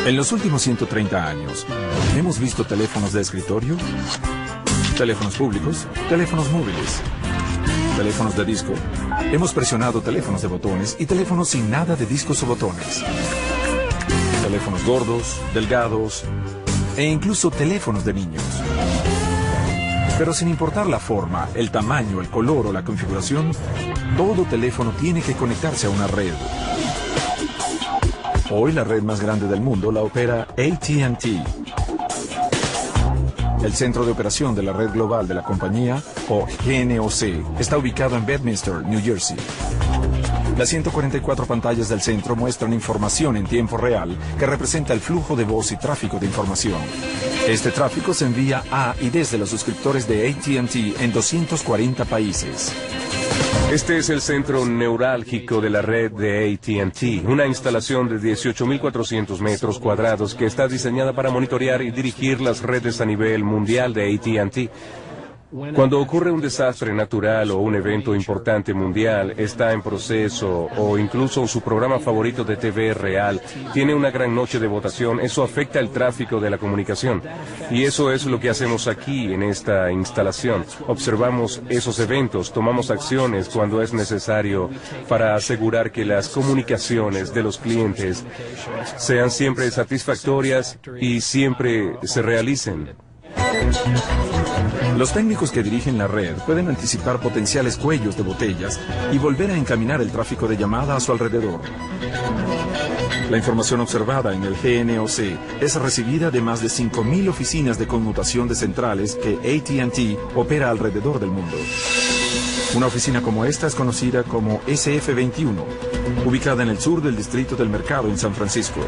En los últimos 130 años, hemos visto teléfonos de escritorio, teléfonos públicos, teléfonos móviles, teléfonos de disco. Hemos presionado teléfonos de botones y teléfonos sin nada de discos o botones. Teléfonos gordos, delgados e incluso teléfonos de niños. Pero sin importar la forma, el tamaño, el color o la configuración, todo teléfono tiene que conectarse a una red. Hoy la red más grande del mundo la opera AT&T. El centro de operación de la red global de la compañía, o GNOC, está ubicado en Bedminster, New Jersey. Las 144 pantallas del centro muestran información en tiempo real que representa el flujo de voz y tráfico de información. Este tráfico se envía a y desde los suscriptores de AT&T en 240 países. Este es el centro neurálgico de la red de AT&T, una instalación de 18.400 metros cuadrados que está diseñada para monitorear y dirigir las redes a nivel mundial de AT&T. Cuando ocurre un desastre natural o un evento importante mundial, está en proceso o incluso su programa favorito de TV real tiene una gran noche de votación, eso afecta el tráfico de la comunicación. Y eso es lo que hacemos aquí en esta instalación. Observamos esos eventos, tomamos acciones cuando es necesario para asegurar que las comunicaciones de los clientes sean siempre satisfactorias y siempre se realicen. Los técnicos que dirigen la red pueden anticipar potenciales cuellos de botellas y volver a encaminar el tráfico de llamada a su alrededor. La información observada en el GNOC es recibida de más de 5.000 oficinas de conmutación de centrales que AT&T opera alrededor del mundo. Una oficina como esta es conocida como SF21, ubicada en el sur del Distrito del Mercado en San Francisco.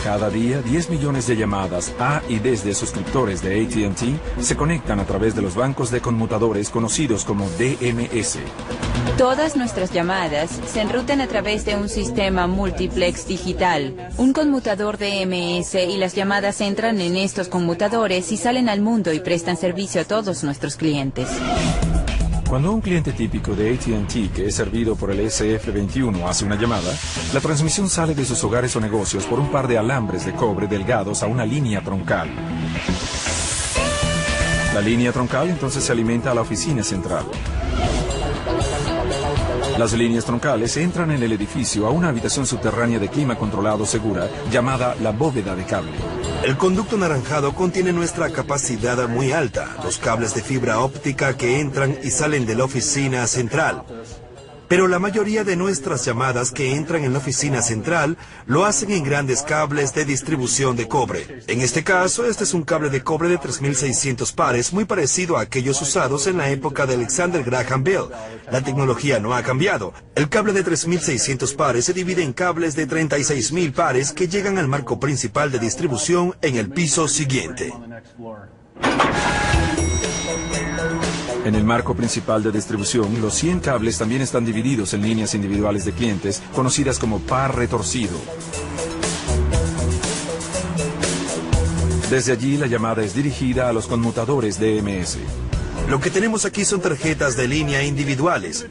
Cada día, 10 millones de llamadas a y desde suscriptores de AT&T se conectan a través de los bancos de conmutadores conocidos como DMS. Todas nuestras llamadas se enrutan a través de un sistema multiplex digital, un conmutador DMS, y las llamadas entran en estos conmutadores y salen al mundo y prestan servicio a todos nuestros clientes. Cuando un cliente típico de AT&T que es servido por el SF21 hace una llamada, la transmisión sale de sus hogares o negocios por un par de alambres de cobre delgados a una línea troncal. La línea troncal entonces se alimenta a la oficina central. Las líneas troncales entran en el edificio a una habitación subterránea de clima controlado segura llamada la bóveda de cable. El conducto anaranjado contiene nuestra capacidad muy alta, los cables de fibra óptica que entran y salen de la oficina central. Pero la mayoría de nuestras llamadas que entran en la oficina central lo hacen en grandes cables de distribución de cobre. En este caso, este es un cable de cobre de 3.600 pares, muy parecido a aquellos usados en la época de Alexander Graham Bell. La tecnología no ha cambiado. El cable de 3.600 pares se divide en cables de 36.000 pares que llegan al marco principal de distribución en el piso siguiente. En el marco principal de distribución, los 100 cables también están divididos en líneas individuales de clientes, conocidas como par retorcido. Desde allí, la llamada es dirigida a los conmutadores DMS. Lo que tenemos aquí son tarjetas de línea individuales.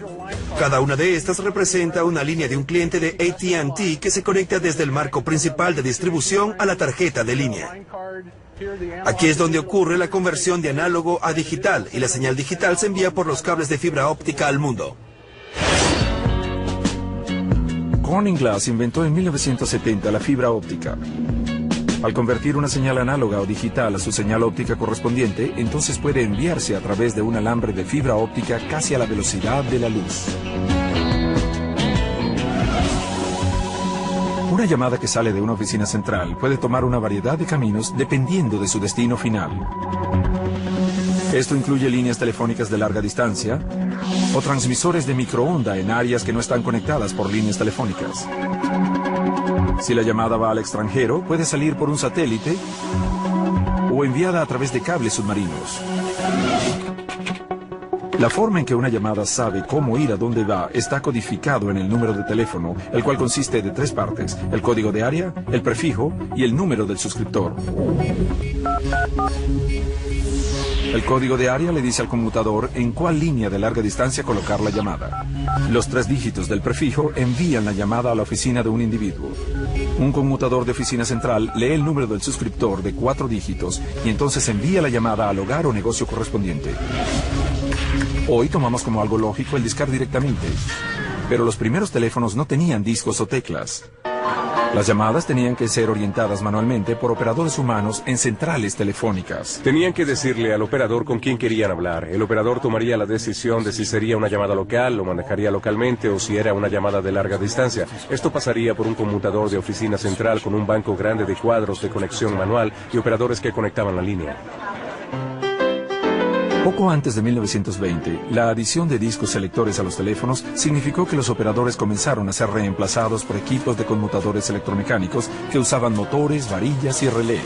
Cada una de estas representa una línea de un cliente de AT&T que se conecta desde el marco principal de distribución a la tarjeta de línea. Aquí es donde ocurre la conversión de análogo a digital y la señal digital se envía por los cables de fibra óptica al mundo. Corning Glass inventó en 1970 la fibra óptica. Al convertir una señal análoga o digital a su señal óptica correspondiente, entonces puede enviarse a través de un alambre de fibra óptica casi a la velocidad de la luz. Una llamada que sale de una oficina central puede tomar una variedad de caminos dependiendo de su destino final. Esto incluye líneas telefónicas de larga distancia o transmisores de microonda en áreas que no están conectadas por líneas telefónicas. Si la llamada va al extranjero, puede salir por un satélite o enviada a través de cables submarinos. La forma en que una llamada sabe cómo ir a dónde va está codificado en el número de teléfono, el cual consiste de 3 partes: el código de área, el prefijo y el número del suscriptor. El código de área le dice al conmutador en cuál línea de larga distancia colocar la llamada. Los 3 dígitos del prefijo envían la llamada a la oficina de un individuo. Un conmutador de oficina central lee el número del suscriptor de 4 dígitos y entonces envía la llamada al hogar o negocio correspondiente. Hoy tomamos como algo lógico el discar directamente, pero los primeros teléfonos no tenían discos o teclas. Las llamadas tenían que ser orientadas manualmente por operadores humanos en centrales telefónicas. Tenían que decirle al operador con quién querían hablar. El operador tomaría la decisión de si sería una llamada local, lo manejaría localmente o si era una llamada de larga distancia. Esto pasaría por un conmutador de oficina central con un banco grande de cuadros de conexión manual y operadores que conectaban la línea. Poco antes de 1920, la adición de discos selectores a los teléfonos significó que los operadores comenzaron a ser reemplazados por equipos de conmutadores electromecánicos que usaban motores, varillas y relés.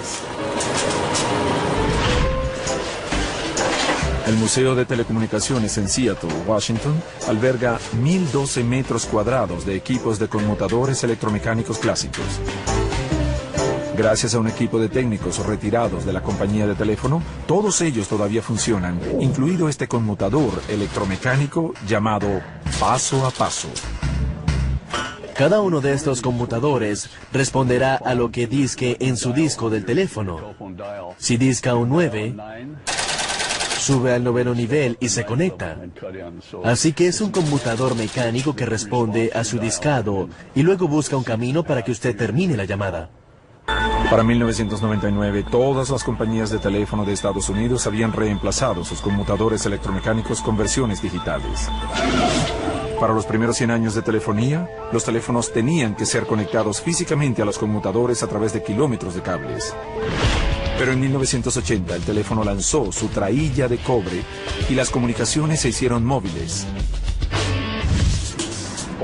El Museo de Telecomunicaciones en Seattle, Washington, alberga 1.012 metros cuadrados de equipos de conmutadores electromecánicos clásicos. Gracias a un equipo de técnicos retirados de la compañía de teléfono, todos ellos todavía funcionan, incluido este conmutador electromecánico llamado paso a paso. Cada uno de estos conmutadores responderá a lo que disque en su disco del teléfono. Si disca un 9, sube al 9º nivel y se conecta. Así que es un conmutador mecánico que responde a su discado y luego busca un camino para que usted termine la llamada. Para 1999, todas las compañías de teléfono de Estados Unidos habían reemplazado sus conmutadores electromecánicos con versiones digitales. Para los primeros 100 años de telefonía, los teléfonos tenían que ser conectados físicamente a los conmutadores a través de kilómetros de cables. Pero en 1980 el teléfono lanzó su traílla de cobre y las comunicaciones se hicieron móviles.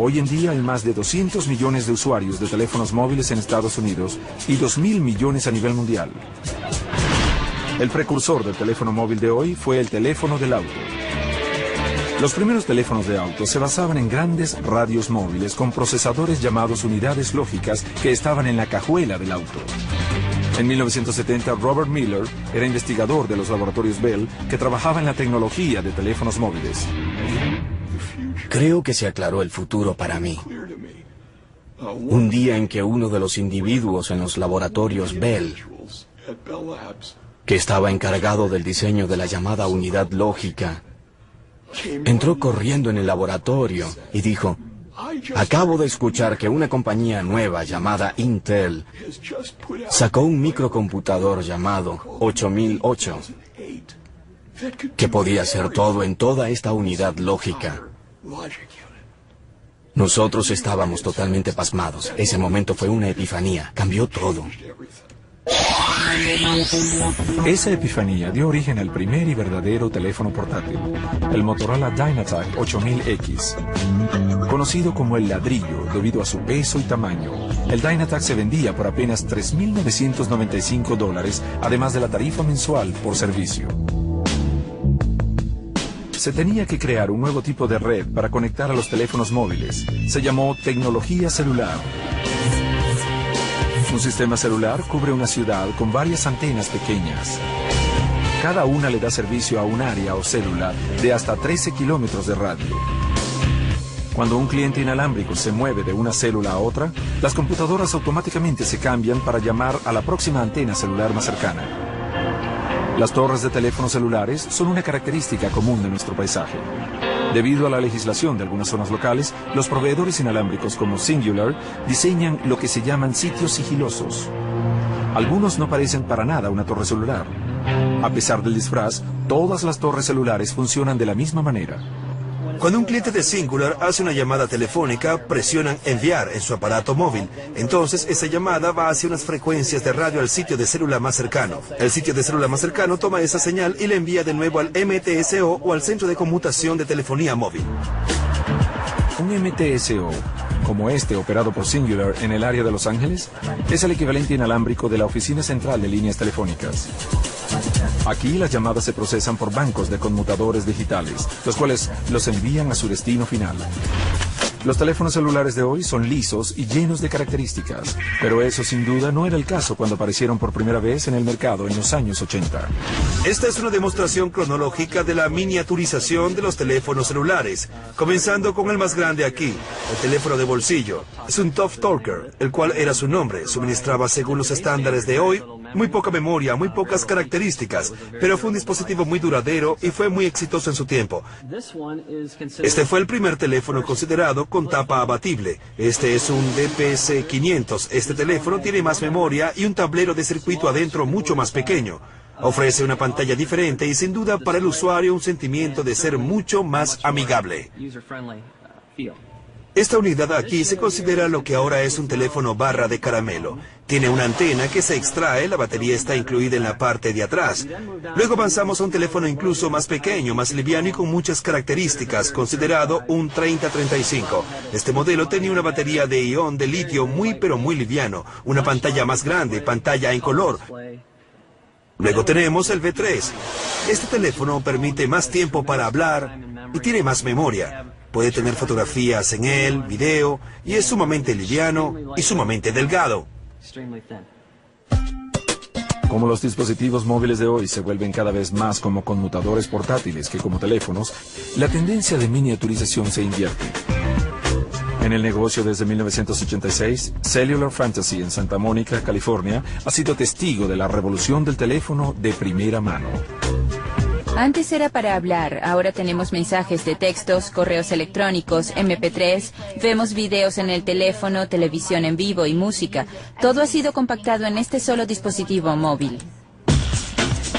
Hoy en día hay más de 200 millones de usuarios de teléfonos móviles en Estados Unidos y 2.000 millones a nivel mundial. El precursor del teléfono móvil de hoy fue el teléfono del auto. Los primeros teléfonos de auto se basaban en grandes radios móviles con procesadores llamados unidades lógicas que estaban en la cajuela del auto. En 1970, Robert Miller era investigador de los laboratorios Bell que trabajaba en la tecnología de teléfonos móviles. Creo que se aclaró el futuro para mí. Un día en que uno de los individuos en los laboratorios Bell, que estaba encargado del diseño de la llamada unidad lógica, entró corriendo en el laboratorio y dijo: acabo de escuchar que una compañía nueva llamada Intel sacó un microcomputador llamado 8008 que podía hacer todo en toda esta unidad lógica. Nosotros estábamos totalmente pasmados. Ese momento fue una epifanía. Cambió todo. Esa epifanía dio origen al primer y verdadero teléfono portátil, el Motorola Dynatac 8000X. Conocido como el ladrillo debido a su peso y tamaño, el Dynatac se vendía por apenas $3.995, además de la tarifa mensual por servicio. Se tenía que crear un nuevo tipo de red para conectar a los teléfonos móviles. Se llamó tecnología celular. Un sistema celular cubre una ciudad con varias antenas pequeñas. Cada una le da servicio a un área o célula de hasta 13 kilómetros de radio. Cuando un cliente inalámbrico se mueve de una célula a otra, las computadoras automáticamente se cambian para llamar a la próxima antena celular más cercana. Las torres de teléfonos celulares son una característica común de nuestro paisaje. Debido a la legislación de algunas zonas locales, los proveedores inalámbricos como Singular diseñan lo que se llaman sitios sigilosos. Algunos no parecen para nada una torre celular. A pesar del disfraz, todas las torres celulares funcionan de la misma manera. Cuando un cliente de Singular hace una llamada telefónica, presionan enviar en su aparato móvil. Entonces, esa llamada va hacia unas frecuencias de radio al sitio de célula más cercano. El sitio de célula más cercano toma esa señal y la envía de nuevo al MTSO o al centro de conmutación de telefonía móvil. Un MTSO, como este operado por Singular en el área de Los Ángeles, es el equivalente inalámbrico de la Oficina Central de Líneas Telefónicas. Aquí las llamadas se procesan por bancos de conmutadores digitales, los cuales los envían a su destino final. Los teléfonos celulares de hoy son lisos y llenos de características, pero eso sin duda no era el caso cuando aparecieron por primera vez en el mercado en los años 80. Esta es una demostración cronológica de la miniaturización de los teléfonos celulares, comenzando con el más grande aquí, el teléfono de bolsillo. Es un Tough Talker, el cual era su nombre, suministraba según los estándares de hoy muy poca memoria, muy pocas características, pero fue un dispositivo muy duradero y fue muy exitoso en su tiempo. Este fue el primer teléfono considerado con tapa abatible. Este es un DPS-500. Este teléfono tiene más memoria y un tablero de circuito adentro mucho más pequeño. Ofrece una pantalla diferente y sin duda para el usuario un sentimiento de ser mucho más amigable. Esta unidad aquí se considera lo que ahora es un teléfono barra de caramelo. Tiene una antena que se extrae, la batería está incluida en la parte de atrás. Luego avanzamos a un teléfono incluso más pequeño, más liviano y con muchas características, considerado un 3035. Este modelo tenía una batería de ion de litio muy pero muy liviano, una pantalla más grande, pantalla en color. Luego tenemos el V3. Este teléfono permite más tiempo para hablar y tiene más memoria. Puede tener fotografías en él, video, y es sumamente liviano y sumamente delgado. Como los dispositivos móviles de hoy se vuelven cada vez más como conmutadores portátiles que como teléfonos, la tendencia de miniaturización se invierte. En el negocio desde 1986, Cellular Fantasy en Santa Mónica, California, ha sido testigo de la revolución del teléfono de primera mano. Antes era para hablar, ahora tenemos mensajes de textos, correos electrónicos, MP3, vemos videos en el teléfono, televisión en vivo y música. Todo ha sido compactado en este solo dispositivo móvil.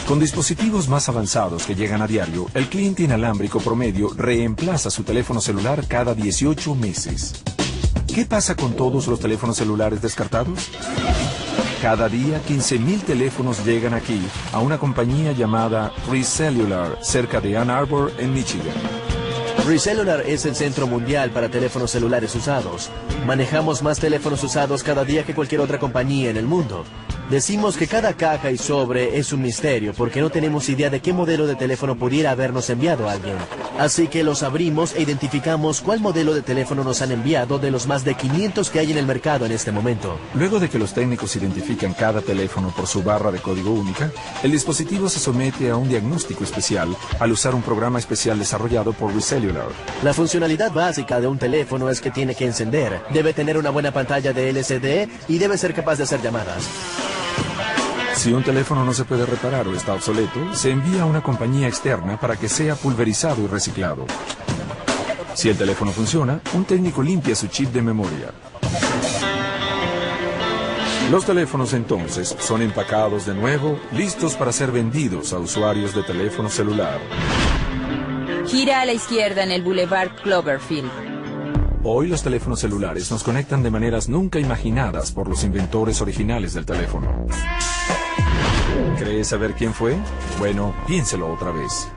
Con dispositivos más avanzados que llegan a diario, el cliente inalámbrico promedio reemplaza su teléfono celular cada 18 meses. ¿Qué pasa con todos los teléfonos celulares descartados? Cada día 15.000 teléfonos llegan aquí, a una compañía llamada Recellular, cerca de Ann Arbor, en Michigan. Recellular es el centro mundial para teléfonos celulares usados. Manejamos más teléfonos usados cada día que cualquier otra compañía en el mundo. Decimos que cada caja y sobre es un misterio porque no tenemos idea de qué modelo de teléfono pudiera habernos enviado alguien. Así que los abrimos e identificamos cuál modelo de teléfono nos han enviado de los más de 500 que hay en el mercado en este momento. Luego de que los técnicos identifican cada teléfono por su barra de código única, el dispositivo se somete a un diagnóstico especial al usar un programa especial desarrollado por Recellular. La funcionalidad básica de un teléfono es que tiene que encender, debe tener una buena pantalla de LCD y debe ser capaz de hacer llamadas. Si un teléfono no se puede reparar o está obsoleto, se envía a una compañía externa para que sea pulverizado y reciclado. Si el teléfono funciona, un técnico limpia su chip de memoria. Los teléfonos entonces son empacados de nuevo, listos para ser vendidos a usuarios de teléfono celular. Gira a la izquierda en el Boulevard Cloverfield. Hoy los teléfonos celulares nos conectan de maneras nunca imaginadas por los inventores originales del teléfono. ¿Crees saber quién fue? Bueno, piénselo otra vez.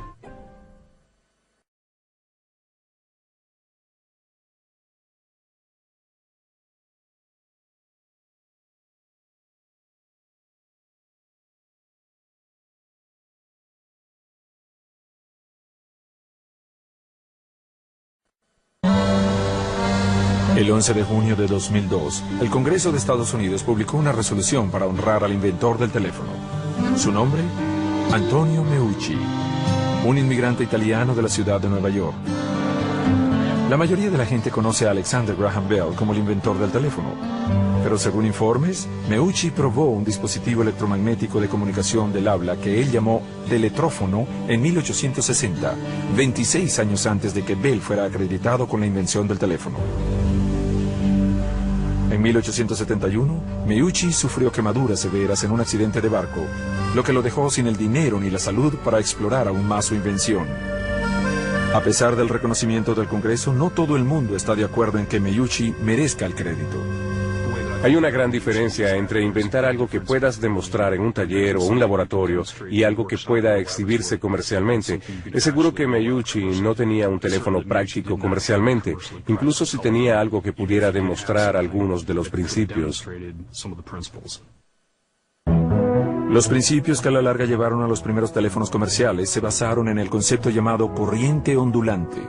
El 11 de junio de 2002, el Congreso de Estados Unidos publicó una resolución para honrar al inventor del teléfono. Su nombre, Antonio Meucci, un inmigrante italiano de la ciudad de Nueva York. La mayoría de la gente conoce a Alexander Graham Bell como el inventor del teléfono, pero según informes, Meucci probó un dispositivo electromagnético de comunicación del habla que él llamó teletrófono en 1860, 26 años antes de que Bell fuera acreditado con la invención del teléfono. En 1871, Meucci sufrió quemaduras severas en un accidente de barco, lo que lo dejó sin el dinero ni la salud para explorar aún más su invención. A pesar del reconocimiento del Congreso, no todo el mundo está de acuerdo en que Meucci merezca el crédito. Hay una gran diferencia entre inventar algo que puedas demostrar en un taller o un laboratorio y algo que pueda exhibirse comercialmente. Es seguro que Meucci no tenía un teléfono práctico comercialmente, incluso si tenía algo que pudiera demostrar algunos de los principios. Los principios que a la larga llevaron a los primeros teléfonos comerciales se basaron en el concepto llamado corriente ondulante.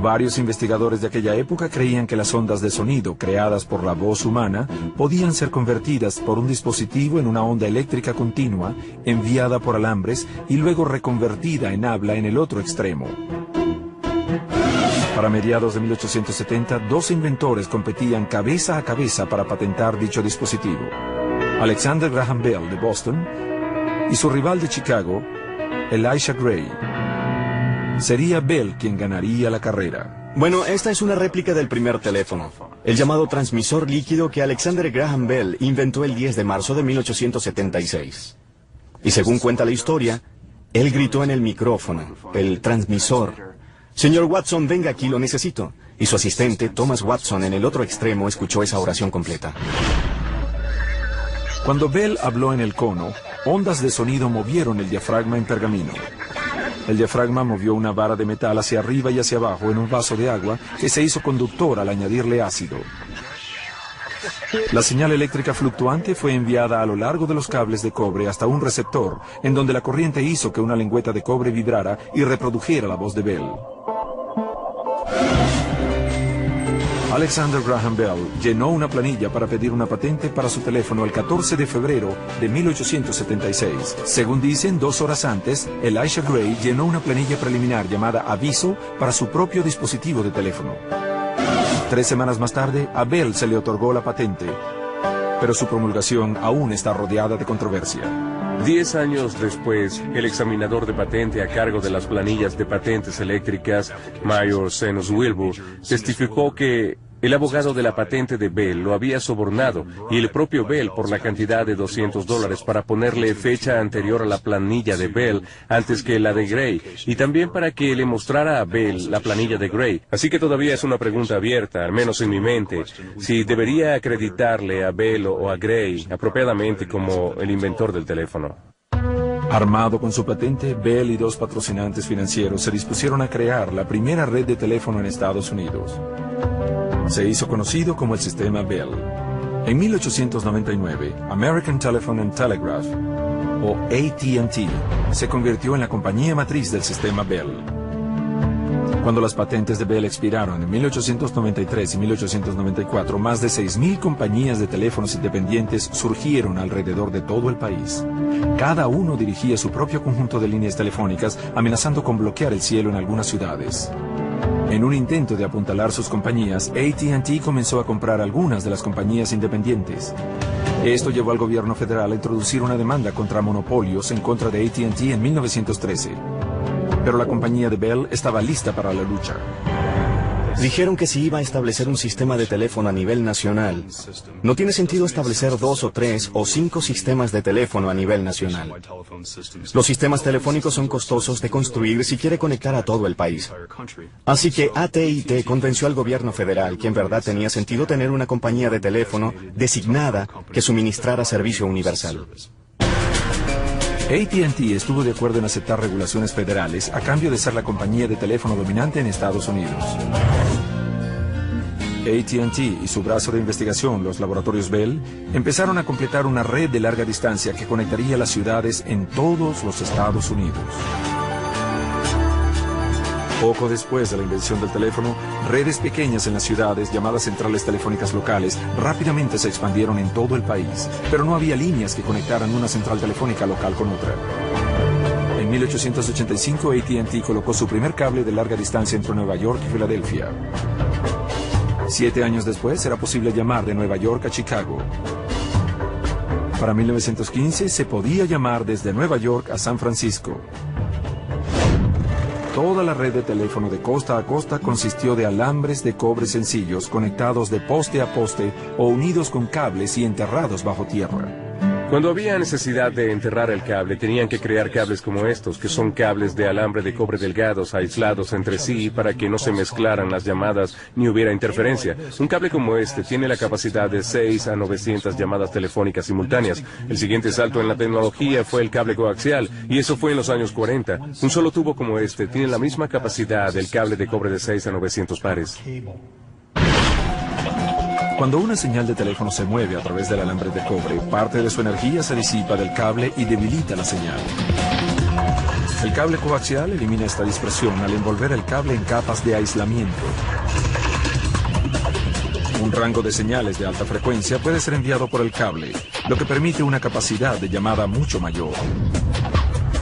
Varios investigadores de aquella época creían que las ondas de sonido creadas por la voz humana podían ser convertidas por un dispositivo en una onda eléctrica continua enviada por alambres y luego reconvertida en habla en el otro extremo. Para mediados de 1870, dos inventores competían cabeza a cabeza para patentar dicho dispositivo: Alexander Graham Bell de Boston y su rival de Chicago, Elisha Gray. Sería Bell quien ganaría la carrera. Bueno, esta es una réplica del primer teléfono, el llamado transmisor líquido que Alexander Graham Bell inventó el 10 de marzo de 1876. Y según cuenta la historia, él gritó en el micrófono, el transmisor: «Señor Watson, venga aquí, lo necesito». Y su asistente, Thomas Watson, en el otro extremo, escuchó esa oración completa. Cuando Bell habló en el cono, ondas de sonido movieron el diafragma en pergamino. El diafragma movió una vara de metal hacia arriba y hacia abajo en un vaso de agua que se hizo conductor al añadirle ácido. La señal eléctrica fluctuante fue enviada a lo largo de los cables de cobre hasta un receptor, en donde la corriente hizo que una lengüeta de cobre vibrara y reprodujera la voz de Bell. Alexander Graham Bell llenó una planilla para pedir una patente para su teléfono el 14 de febrero de 1876. Según dicen, 2 horas antes, Elisha Gray llenó una planilla preliminar llamada Aviso para su propio dispositivo de teléfono. 3 semanas más tarde, a Bell se le otorgó la patente, pero su promulgación aún está rodeada de controversia. 10 años después, el examinador de patente a cargo de las planillas de patentes eléctricas, Mayor Zenos Wilbur, testificó que el abogado de la patente de Bell lo había sobornado y el propio Bell por la cantidad de $200 para ponerle fecha anterior a la planilla de Bell antes que la de Gray, y también para que le mostrara a Bell la planilla de Gray. Así que todavía es una pregunta abierta, al menos en mi mente, si debería acreditarle a Bell o a Gray apropiadamente como el inventor del teléfono. Armado con su patente, Bell y 2 patrocinantes financieros se dispusieron a crear la primera red de teléfono en Estados Unidos. Se hizo conocido como el sistema Bell. En 1899, American Telephone and Telegraph, o AT&T, se convirtió en la compañía matriz del sistema Bell. Cuando las patentes de Bell expiraron en 1893 y 1894, más de 6,000 compañías de teléfonos independientes surgieron alrededor de todo el país. Cada uno dirigía su propio conjunto de líneas telefónicas, amenazando con bloquear el cielo en algunas ciudades. En un intento de apuntalar sus compañías, AT&T comenzó a comprar algunas de las compañías independientes. Esto llevó al gobierno federal a introducir una demanda contra monopolios en contra de AT&T en 1913. Pero la compañía de Bell estaba lista para la lucha. Dijeron que si iba a establecer un sistema de teléfono a nivel nacional, no tiene sentido establecer 2 o 3 o 5 sistemas de teléfono a nivel nacional. Los sistemas telefónicos son costosos de construir si quiere conectar a todo el país. Así que AT&T convenció al gobierno federal que en verdad tenía sentido tener una compañía de teléfono designada que suministrara servicio universal. AT&T estuvo de acuerdo en aceptar regulaciones federales a cambio de ser la compañía de teléfono dominante en Estados Unidos. AT&T y su brazo de investigación, los laboratorios Bell, empezaron a completar una red de larga distancia que conectaría las ciudades en todos los Estados Unidos. Poco después de la invención del teléfono, redes pequeñas en las ciudades, llamadas centrales telefónicas locales, rápidamente se expandieron en todo el país, pero no había líneas que conectaran una central telefónica local con otra. En 1885, AT&T colocó su primer cable de larga distancia entre Nueva York y Filadelfia. 7 años después, era posible llamar de Nueva York a Chicago. Para 1915, se podía llamar desde Nueva York a San Francisco. Toda la red de teléfono de costa a costa consistió de alambres de cobre sencillos conectados de poste a poste o unidos con cables y enterrados bajo tierra. Cuando había necesidad de enterrar el cable, tenían que crear cables como estos, que son cables de alambre de cobre delgados, aislados entre sí, para que no se mezclaran las llamadas ni hubiera interferencia. Un cable como este tiene la capacidad de 6 a 900 llamadas telefónicas simultáneas. El siguiente salto en la tecnología fue el cable coaxial, y eso fue en los años 40. Un solo tubo como este tiene la misma capacidad del cable de cobre de 6 a 900 pares. Cuando una señal de teléfono se mueve a través del alambre de cobre, parte de su energía se disipa del cable y debilita la señal. El cable coaxial elimina esta dispersión al envolver el cable en capas de aislamiento. Un rango de señales de alta frecuencia puede ser enviado por el cable, lo que permite una capacidad de llamada mucho mayor.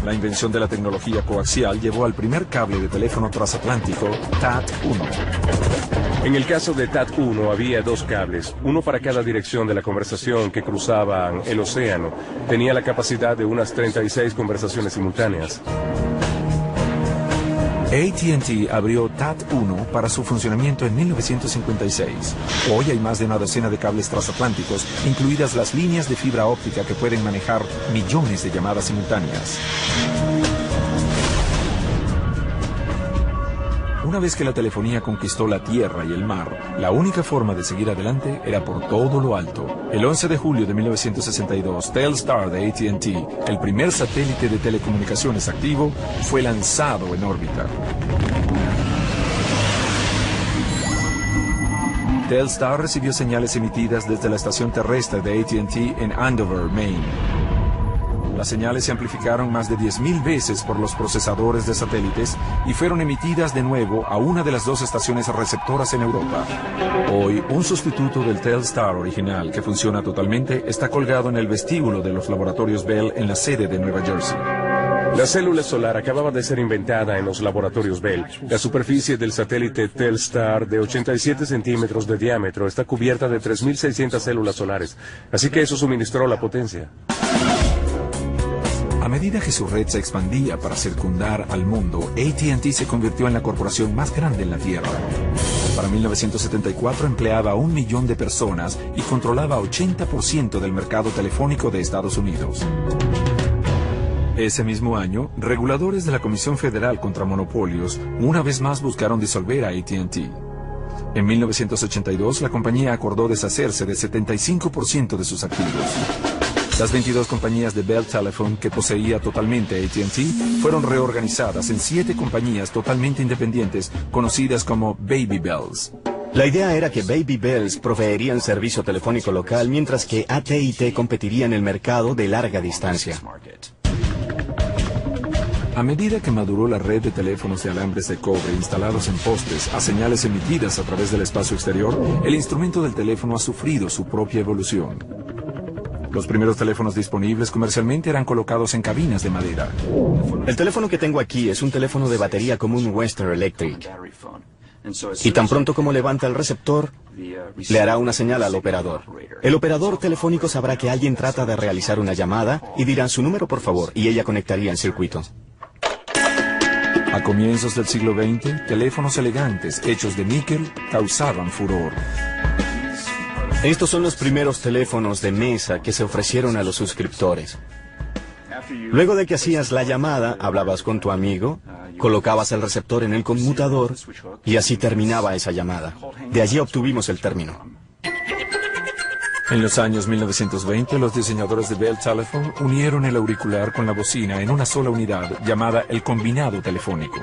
La invención de la tecnología coaxial llevó al primer cable de teléfono transatlántico TAT-1. En el caso de TAT-1 había dos cables, uno para cada dirección de la conversación que cruzaban el océano. Tenía la capacidad de unas 36 conversaciones simultáneas. AT&T abrió TAT-1 para su funcionamiento en 1956. Hoy hay más de una docena de cables transatlánticos, incluidas las líneas de fibra óptica que pueden manejar millones de llamadas simultáneas. Una vez que la telefonía conquistó la tierra y el mar, la única forma de seguir adelante era por todo lo alto. El 11 de julio de 1962, Telstar de AT&T, el primer satélite de telecomunicaciones activo, fue lanzado en órbita. Telstar recibió señales emitidas desde la estación terrestre de AT&T en Andover, Maine. Las señales se amplificaron más de 10.000 veces por los procesadores de satélites y fueron emitidas de nuevo a una de las dos estaciones receptoras en Europa. Hoy, un sustituto del Telstar original que funciona totalmente está colgado en el vestíbulo de los laboratorios Bell en la sede de Nueva Jersey. La célula solar acababa de ser inventada en los laboratorios Bell. La superficie del satélite Telstar, de 87 centímetros de diámetro, está cubierta de 3.600 células solares, así que eso suministró la potencia. A medida que su red se expandía para circundar al mundo, AT&T se convirtió en la corporación más grande en la Tierra. Para 1974 empleaba a 1 millón de personas y controlaba 80% del mercado telefónico de Estados Unidos. Ese mismo año, reguladores de la Comisión Federal contra Monopolios una vez más buscaron disolver a AT&T. En 1982, la compañía acordó deshacerse del 75% de sus activos. Las 22 compañías de Bell Telephone que poseía totalmente AT&T fueron reorganizadas en 7 compañías totalmente independientes, conocidas como Baby Bells. La idea era que Baby Bells proveerían servicio telefónico local, mientras que AT&T competiría en el mercado de larga distancia. A medida que maduró la red de teléfonos de alambres de cobre instalados en postes a señales emitidas a través del espacio exterior, el instrumento del teléfono ha sufrido su propia evolución. Los primeros teléfonos disponibles comercialmente eran colocados en cabinas de madera. El teléfono que tengo aquí es un teléfono de batería común Western Electric. Y tan pronto como levanta el receptor, le hará una señal al operador. El operador telefónico sabrá que alguien trata de realizar una llamada y dirá su número por favor, y ella conectaría en circuito. A comienzos del siglo XX, teléfonos elegantes hechos de níquel causaban furor. Estos son los primeros teléfonos de mesa que se ofrecieron a los suscriptores. Luego de que hacías la llamada, hablabas con tu amigo, colocabas el receptor en el conmutador y así terminaba esa llamada. De allí obtuvimos el término. En los años 1920, los diseñadores de Bell Telephone unieron el auricular con la bocina en una sola unidad llamada el combinado telefónico.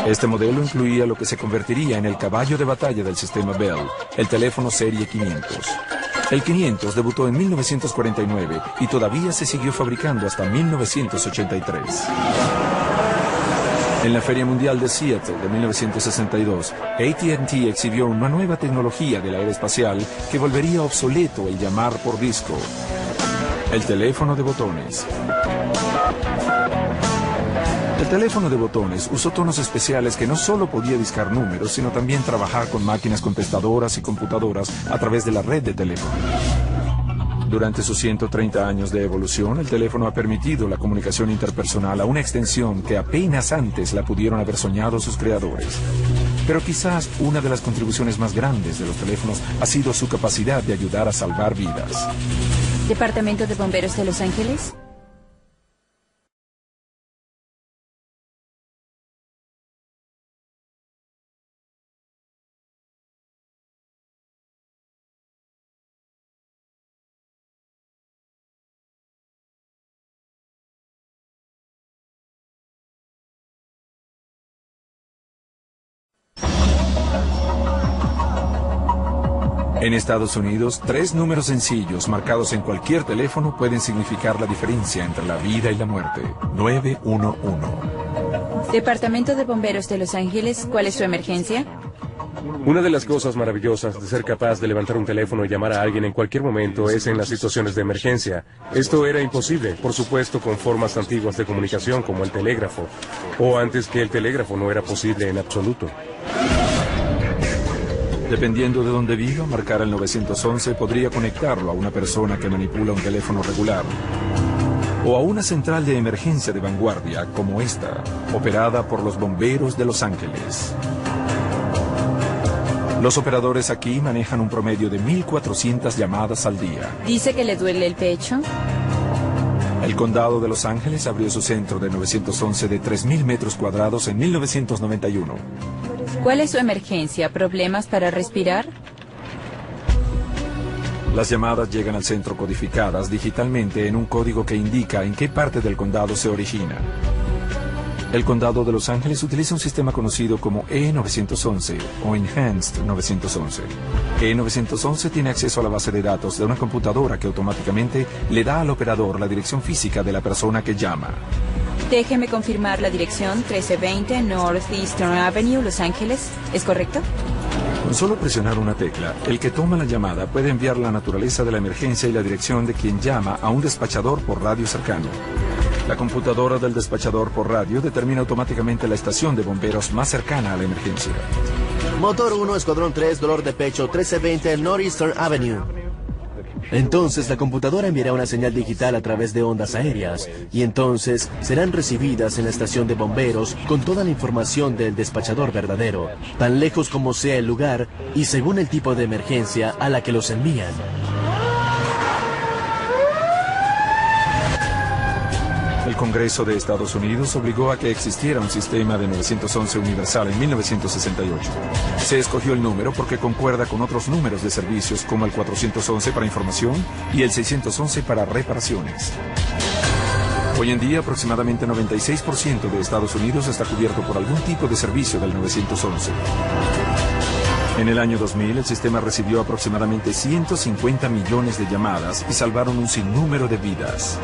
Este modelo incluía lo que se convertiría en el caballo de batalla del sistema Bell, el teléfono serie 500. El 500 debutó en 1949 y todavía se siguió fabricando hasta 1983. En la Feria Mundial de Seattle de 1962, AT&T exhibió una nueva tecnología del aeroespacial que volvería obsoleto el llamar por disco: el teléfono de botones. El teléfono de botones usó tonos especiales que no solo podía discar números, sino también trabajar con máquinas contestadoras y computadoras a través de la red de teléfono. Durante sus 130 años de evolución, el teléfono ha permitido la comunicación interpersonal a una extensión que apenas antes la pudieron haber soñado sus creadores. Pero quizás una de las contribuciones más grandes de los teléfonos ha sido su capacidad de ayudar a salvar vidas. ¿Departamento de Bomberos de Los Ángeles? En Estados Unidos, 3 números sencillos marcados en cualquier teléfono pueden significar la diferencia entre la vida y la muerte. 911. Departamento de Bomberos de Los Ángeles, ¿cuál es su emergencia? Una de las cosas maravillosas de ser capaz de levantar un teléfono y llamar a alguien en cualquier momento es en las situaciones de emergencia. Esto era imposible, por supuesto, con formas antiguas de comunicación como el telégrafo, o antes que el telégrafo no era posible en absoluto. Dependiendo de dónde viva, marcar el 911 podría conectarlo a una persona que manipula un teléfono regular o a una central de emergencia de vanguardia como esta, operada por los bomberos de Los Ángeles. Los operadores aquí manejan un promedio de 1.400 llamadas al día. ¿Dice que le duele el pecho? El condado de Los Ángeles abrió su centro de 911 de 3.000 metros cuadrados en 1991. ¿Cuál es su emergencia? ¿Problemas para respirar? Las llamadas llegan al centro codificadas digitalmente en un código que indica en qué parte del condado se origina. El condado de Los Ángeles utiliza un sistema conocido como E911 o Enhanced 911. E911 tiene acceso a la base de datos de una computadora que automáticamente le da al operador la dirección física de la persona que llama. Déjeme confirmar la dirección 1320 Northeastern Avenue, Los Ángeles. ¿Es correcto? Con solo presionar una tecla, el que toma la llamada puede enviar la naturaleza de la emergencia y la dirección de quien llama a un despachador por radio cercano. La computadora del despachador por radio determina automáticamente la estación de bomberos más cercana a la emergencia. Motor 1, Escuadrón 3, dolor de pecho, 1320 Northeastern Avenue. Entonces la computadora enviará una señal digital a través de ondas aéreas y entonces serán recibidas en la estación de bomberos con toda la información del despachador verdadero, tan lejos como sea el lugar y según el tipo de emergencia a la que los envían. El Congreso de Estados Unidos obligó a que existiera un sistema de 911 universal en 1968. Se escogió el número porque concuerda con otros números de servicios como el 411 para información y el 611 para reparaciones. Hoy en día, aproximadamente 96% de Estados Unidos está cubierto por algún tipo de servicio del 911. En el año 2000, el sistema recibió aproximadamente 150 millones de llamadas y salvaron un sinnúmero de vidas.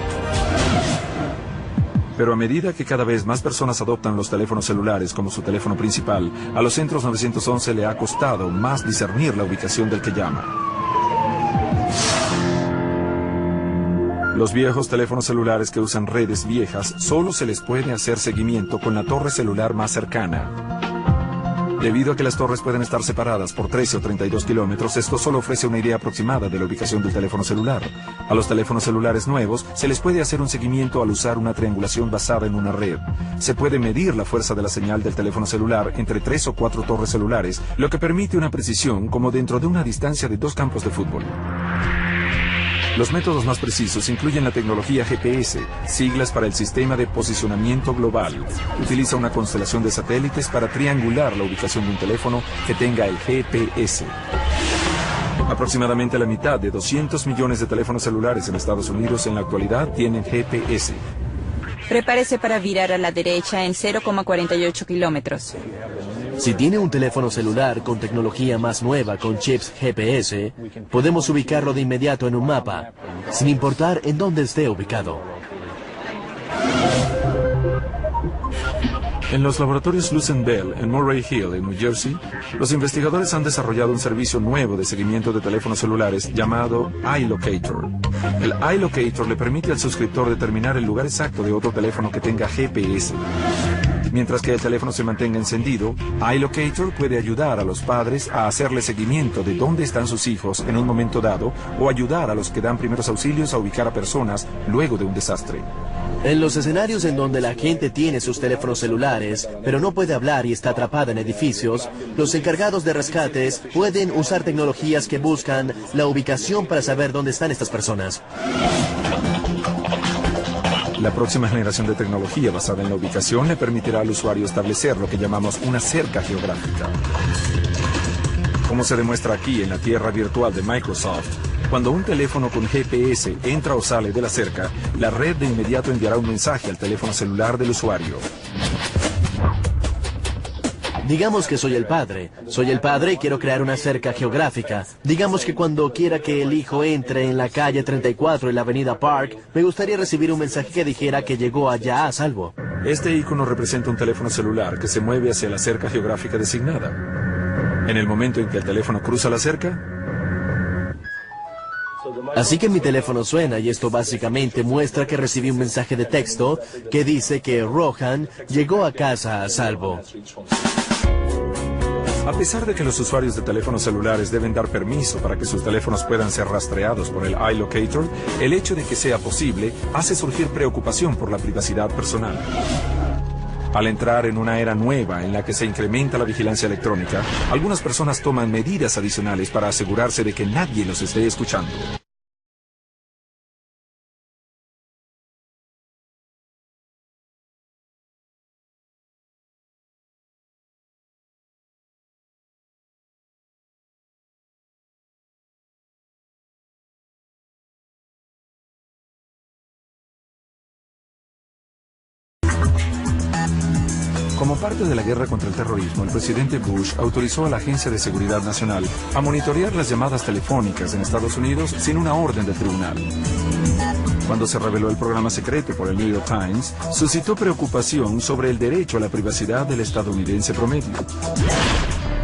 Pero a medida que cada vez más personas adoptan los teléfonos celulares como su teléfono principal, a los centros 911 le ha costado más discernir la ubicación del que llama. Los viejos teléfonos celulares que usan redes viejas solo se les puede hacer seguimiento con la torre celular más cercana. Debido a que las torres pueden estar separadas por 13 o 32 kilómetros, esto solo ofrece una idea aproximada de la ubicación del teléfono celular. A los teléfonos celulares nuevos se les puede hacer un seguimiento al usar una triangulación basada en una red. Se puede medir la fuerza de la señal del teléfono celular entre 3 o 4 torres celulares, lo que permite una precisión como dentro de una distancia de 2 campos de fútbol. Los métodos más precisos incluyen la tecnología GPS, siglas para el Sistema de Posicionamiento Global. Utiliza una constelación de satélites para triangular la ubicación de un teléfono que tenga el GPS. Aproximadamente la mitad de 200 millones de teléfonos celulares en Estados Unidos en la actualidad tienen GPS. Prepárese para virar a la derecha en 0,48 kilómetros. Si tiene un teléfono celular con tecnología más nueva con chips GPS, podemos ubicarlo de inmediato en un mapa, sin importar en dónde esté ubicado. En los laboratorios Lucent Bell, en Murray Hill, en New Jersey, los investigadores han desarrollado un servicio nuevo de seguimiento de teléfonos celulares llamado iLocator. El iLocator le permite al suscriptor determinar el lugar exacto de otro teléfono que tenga GPS. Mientras que el teléfono se mantenga encendido, iLocator puede ayudar a los padres a hacerle seguimiento de dónde están sus hijos en un momento dado o ayudar a los que dan primeros auxilios a ubicar a personas luego de un desastre. En los escenarios en donde la gente tiene sus teléfonos celulares, pero no puede hablar y está atrapada en edificios, los encargados de rescates pueden usar tecnologías que buscan la ubicación para saber dónde están estas personas. La próxima generación de tecnología basada en la ubicación le permitirá al usuario establecer lo que llamamos una cerca geográfica. Como se demuestra aquí en la tierra virtual de Microsoft, cuando un teléfono con GPS entra o sale de la cerca, la red de inmediato enviará un mensaje al teléfono celular del usuario. Digamos que soy el padre. Soy el padre y quiero crear una cerca geográfica. Digamos que cuando quiera que el hijo entre en la calle 34 en la avenida Park, me gustaría recibir un mensaje que dijera que llegó allá a salvo. Este icono representa un teléfono celular que se mueve hacia la cerca geográfica designada. En el momento en que el teléfono cruza la cerca, así que mi teléfono suena y esto básicamente muestra que recibí un mensaje de texto que dice que Rohan llegó a casa a salvo. a pesar de que los usuarios de teléfonos celulares deben dar permiso para que sus teléfonos puedan ser rastreados por el iLocator, el hecho de que sea posible hace surgir preocupación por la privacidad personal. Al entrar en una era nueva en la que se incrementa la vigilancia electrónica, algunas personas toman medidas adicionales para asegurarse de que nadie los esté escuchando. Como parte de la guerra contra el terrorismo, el presidente Bush autorizó a la Agencia de Seguridad Nacional a monitorear las llamadas telefónicas en Estados Unidos sin una orden del tribunal. Cuando se reveló el programa secreto por el New York Times, suscitó preocupación sobre el derecho a la privacidad del estadounidense promedio.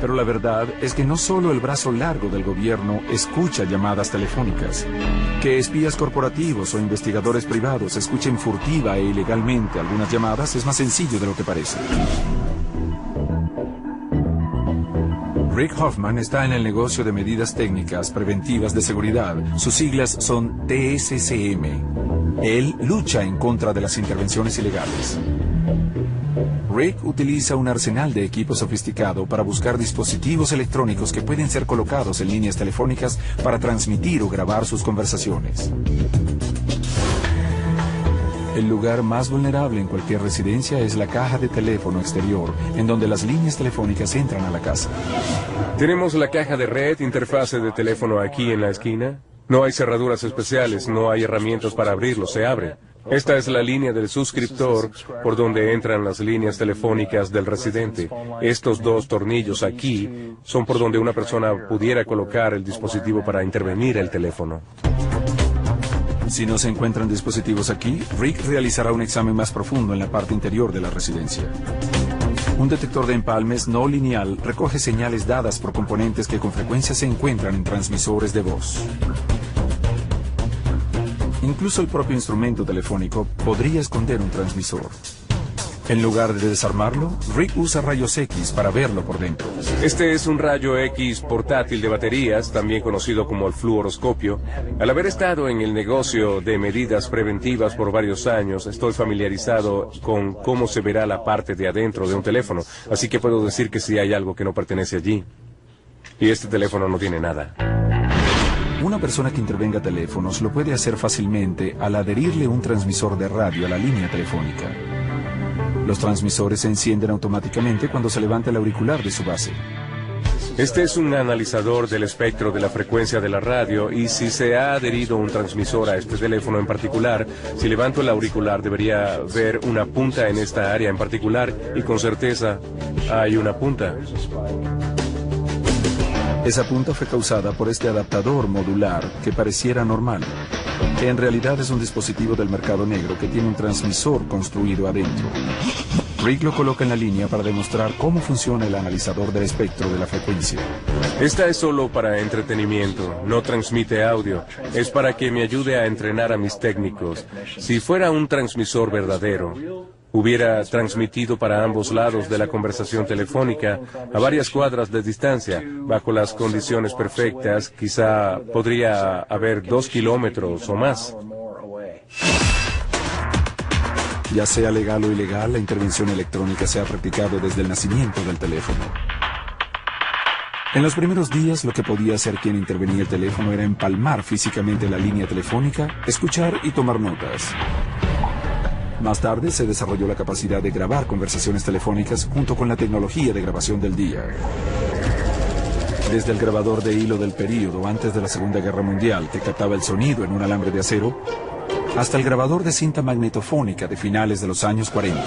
Pero la verdad es que no solo el brazo largo del gobierno escucha llamadas telefónicas. Que espías corporativos o investigadores privados escuchen furtiva e ilegalmente algunas llamadas es más sencillo de lo que parece. Rick Hoffman está en el negocio de medidas técnicas preventivas de seguridad. Sus siglas son TSCM. Él lucha en contra de las intervenciones ilegales. Rick utiliza un arsenal de equipo sofisticado para buscar dispositivos electrónicos que pueden ser colocados en líneas telefónicas para transmitir o grabar sus conversaciones. El lugar más vulnerable en cualquier residencia es la caja de teléfono exterior, en donde las líneas telefónicas entran a la casa. Tenemos la caja de red, interfase de teléfono aquí en la esquina. No hay cerraduras especiales, no hay herramientas para abrirlo, se abre. Esta es la línea del suscriptor por donde entran las líneas telefónicas del residente. Estos dos tornillos aquí son por donde una persona pudiera colocar el dispositivo para intervenir el teléfono. Si no se encuentran dispositivos aquí, Rick realizará un examen más profundo en la parte interior de la residencia. Un detector de empalmes no lineal recoge señales dadas por componentes que con frecuencia se encuentran en transmisores de voz. Incluso el propio instrumento telefónico podría esconder un transmisor. En lugar de desarmarlo, Rick usa rayos X para verlo por dentro. Este es un rayo X portátil de baterías, también conocido como el fluoroscopio. Al haber estado en el negocio de medidas preventivas por varios años, estoy familiarizado con cómo se verá la parte de adentro de un teléfono, así que puedo decir que sí hay algo que no pertenece allí. Y este teléfono no tiene nada. Una persona que intervenga teléfonos lo puede hacer fácilmente al adherirle un transmisor de radio a la línea telefónica. Los transmisores se encienden automáticamente cuando se levanta el auricular de su base. Este es un analizador del espectro de la frecuencia de la radio y si se ha adherido un transmisor a este teléfono en particular, si levanto el auricular debería ver una punta en esta área en particular y con certeza hay una punta. Esa punta fue causada por este adaptador modular que pareciera normal, que en realidad es un dispositivo del mercado negro que tiene un transmisor construido adentro. Rick lo coloca en la línea para demostrar cómo funciona el analizador del espectro de la frecuencia. Esta es solo para entretenimiento, no transmite audio. Es para que me ayude a entrenar a mis técnicos. Si fuera un transmisor verdadero, hubiera transmitido para ambos lados de la conversación telefónica a varias cuadras de distancia. Bajo las condiciones perfectas, quizá podría haber 2 kilómetros o más. Ya sea legal o ilegal, la intervención electrónica se ha practicado desde el nacimiento del teléfono. En los primeros días, lo que podía hacer quien intervenía el teléfono era empalmar físicamente la línea telefónica, escuchar y tomar notas. Más tarde se desarrolló la capacidad de grabar conversaciones telefónicas junto con la tecnología de grabación del día. Desde el grabador de hilo del período antes de la Segunda Guerra Mundial que captaba el sonido en un alambre de acero, hasta el grabador de cinta magnetofónica de finales de los años 40.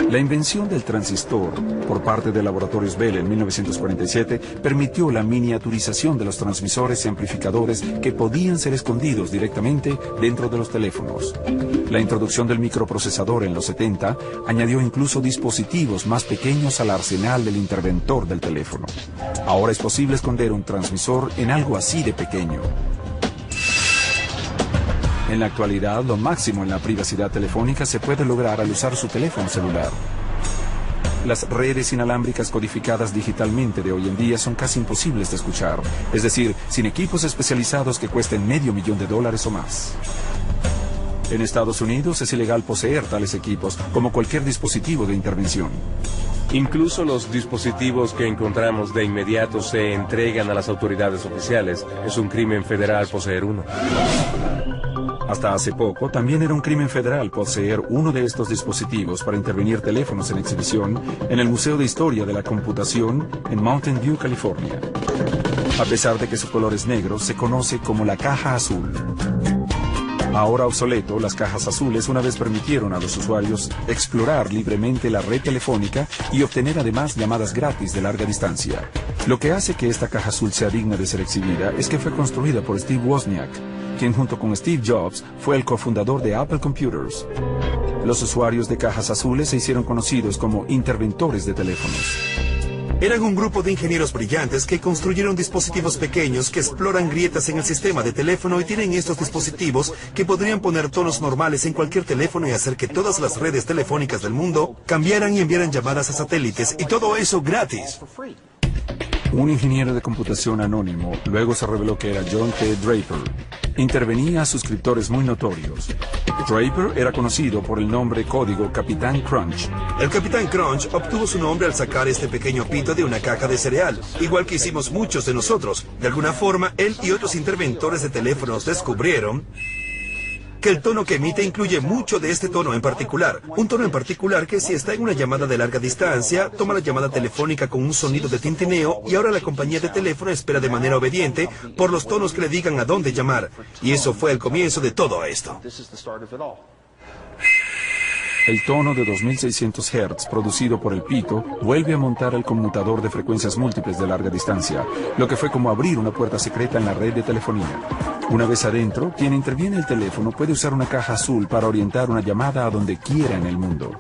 La invención del transistor por parte de Laboratorios Bell en 1947 permitió la miniaturización de los transmisores y amplificadores que podían ser escondidos directamente dentro de los teléfonos. La introducción del microprocesador en los 70 añadió incluso dispositivos más pequeños al arsenal del interventor del teléfono. Ahora es posible esconder un transmisor en algo así de pequeño. En la actualidad, lo máximo en la privacidad telefónica se puede lograr al usar su teléfono celular. Las redes inalámbricas codificadas digitalmente de hoy en día son casi imposibles de escuchar, es decir, sin equipos especializados que cuesten $500,000 o más. En Estados Unidos es ilegal poseer tales equipos, como cualquier dispositivo de intervención. Incluso los dispositivos que encontramos de inmediato se entregan a las autoridades oficiales. Es un crimen federal poseer uno. Hasta hace poco, también era un crimen federal poseer uno de estos dispositivos para intervenir teléfonos en exhibición en el Museo de Historia de la Computación en Mountain View, California. A pesar de que su color es negro, se conoce como la caja azul. Ahora obsoleto, las cajas azules una vez permitieron a los usuarios explorar libremente la red telefónica y obtener además llamadas gratis de larga distancia. Lo que hace que esta caja azul sea digna de ser exhibida es que fue construida por Steve Wozniak, quien junto con Steve Jobs fue el cofundador de Apple Computers. Los usuarios de cajas azules se hicieron conocidos como interventores de teléfonos. Eran un grupo de ingenieros brillantes que construyeron dispositivos pequeños que exploran grietas en el sistema de teléfono y tienen estos dispositivos que podrían poner tonos normales en cualquier teléfono y hacer que todas las redes telefónicas del mundo cambiaran y enviaran llamadas a satélites y todo eso gratis. Un ingeniero de computación anónimo luego se reveló que era John T. Draper. Intervenía a suscriptores muy notorios. Draper era conocido por el nombre código Capitán Crunch. El Capitán Crunch obtuvo su nombre al sacar este pequeño pito de una caja de cereal, igual que hicimos muchos de nosotros. De alguna forma, él y otros interventores de teléfonos descubrieron que el tono que emite incluye mucho de este tono en particular. Un tono en particular que si está en una llamada de larga distancia, toma la llamada telefónica con un sonido de tintineo y ahora la compañía de teléfono espera de manera obediente por los tonos que le digan a dónde llamar. Y eso fue el comienzo de todo esto. El tono de 2600 Hz producido por el pito vuelve a montar el conmutador de frecuencias múltiples de larga distancia, lo que fue como abrir una puerta secreta en la red de telefonía. Una vez adentro, quien interviene el teléfono puede usar una caja azul para orientar una llamada a donde quiera en el mundo.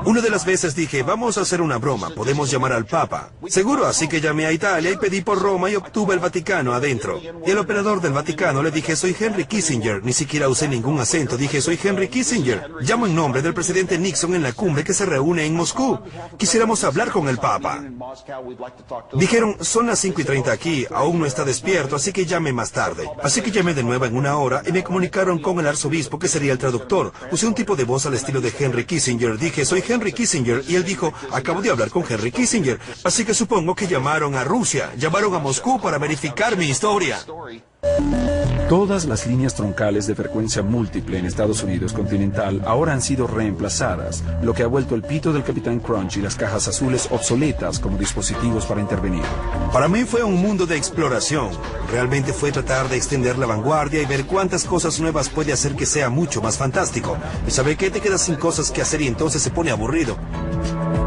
Una de las veces dije, vamos a hacer una broma, podemos llamar al Papa. Seguro, así que llamé a Italia y pedí por Roma y obtuve el Vaticano adentro. Y el operador del Vaticano le dije, soy Henry Kissinger. Ni siquiera usé ningún acento, dije, soy Henry Kissinger. Llamo en nombre del presidente Nixon en la cumbre que se reúne en Moscú. Quisiéramos hablar con el Papa. Dijeron, son las 5:30 aquí, aún no está despierto, así que llame más tarde. Así que llamé de nuevo en una hora y me comunicaron con el arzobispo que sería el traductor. Usé un tipo de voz al estilo de Henry Kissinger. Dije, soy Henry Kissinger, y él dijo, acabo de hablar con Henry Kissinger, así que supongo que llamaron a Rusia, llamaron a Moscú para verificar mi historia. Todas las líneas troncales de frecuencia múltiple en Estados Unidos continental ahora han sido reemplazadas, lo que ha vuelto el pito del Capitán Crunch y las cajas azules obsoletas como dispositivos para intervenir. Para mí fue un mundo de exploración. Realmente fue tratar de extender la vanguardia y ver cuántas cosas nuevas puede hacer que sea mucho más fantástico. Y sabe que te quedas sin cosas que hacer y entonces se pone aburrido.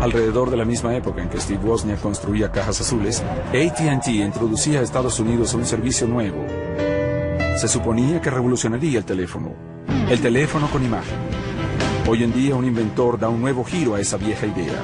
Alrededor de la misma época en que Steve Wozniak construía cajas azules, AT&T introducía a Estados Unidos un servicio nuevo. Se suponía que revolucionaría el teléfono con imagen. Hoy en día un inventor da un nuevo giro a esa vieja idea.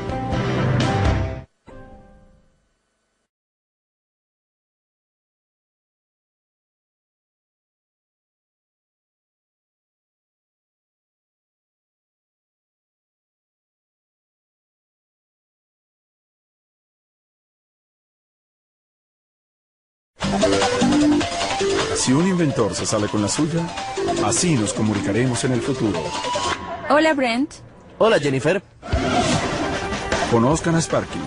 Si un inventor se sale con la suya, así nos comunicaremos en el futuro. Hola, Brent. Hola, Jennifer. Conozcan a Sparky,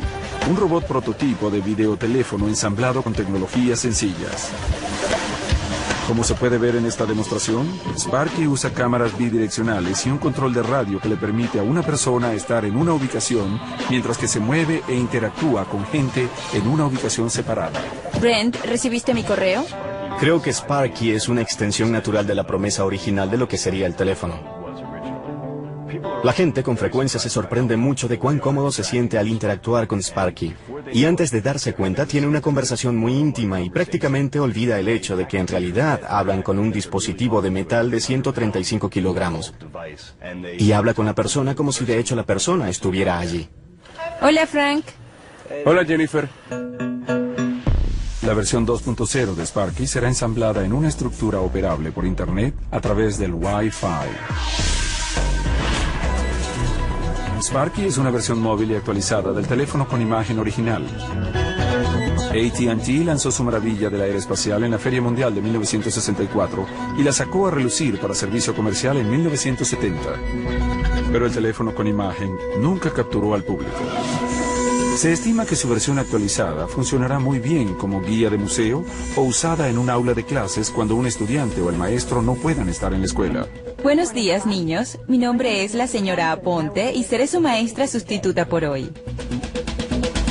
un robot prototipo de videoteléfono ensamblado con tecnologías sencillas. Como se puede ver en esta demostración, Sparky usa cámaras bidireccionales y un control de radio que le permite a una persona estar en una ubicación mientras que se mueve e interactúa con gente en una ubicación separada. Brent, ¿recibiste mi correo? Creo que Sparky es una extensión natural de la promesa original de lo que sería el teléfono. La gente con frecuencia se sorprende mucho de cuán cómodo se siente al interactuar con Sparky. Y antes de darse cuenta tiene una conversación muy íntima y prácticamente olvida el hecho de que en realidad hablan con un dispositivo de metal de 135 kilogramos. Y habla con la persona como si de hecho la persona estuviera allí. Hola, Frank. Hola, Jennifer. La versión 2.0 de Sparky será ensamblada en una estructura operable por Internet a través del Wi-Fi. Sparky es una versión móvil y actualizada del teléfono con imagen original. AT&T lanzó su maravilla del aeroespacial en la Feria Mundial de 1964 y la sacó a relucir para servicio comercial en 1970. Pero el teléfono con imagen nunca capturó al público. Se estima que su versión actualizada funcionará muy bien como guía de museo o usada en un aula de clases cuando un estudiante o el maestro no puedan estar en la escuela. Buenos días, niños. Mi nombre es la señora Aponte y seré su maestra sustituta por hoy.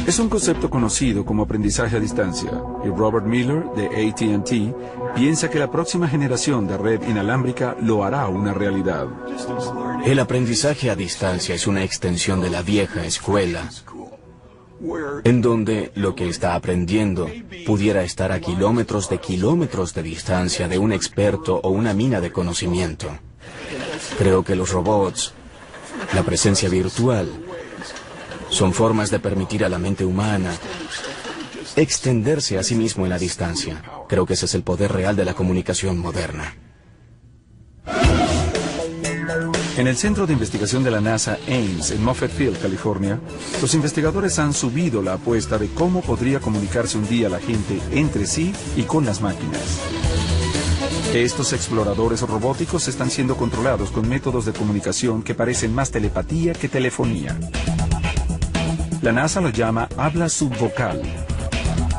Es un concepto conocido como aprendizaje a distancia, y Robert Miller, de AT&T, piensa que la próxima generación de red inalámbrica lo hará una realidad. El aprendizaje a distancia es una extensión de la vieja escuela, en donde lo que está aprendiendo pudiera estar a kilómetros de distancia de un experto o una mina de conocimiento. Creo que los robots, la presencia virtual, son formas de permitir a la mente humana extenderse a sí mismo en la distancia. Creo que ese es el poder real de la comunicación moderna. En el Centro de Investigación de la NASA Ames, en Moffett Field, California, los investigadores han subido la apuesta de cómo podría comunicarse un día la gente entre sí y con las máquinas. Estos exploradores robóticos están siendo controlados con métodos de comunicación que parecen más telepatía que telefonía. La NASA lo llama habla subvocal.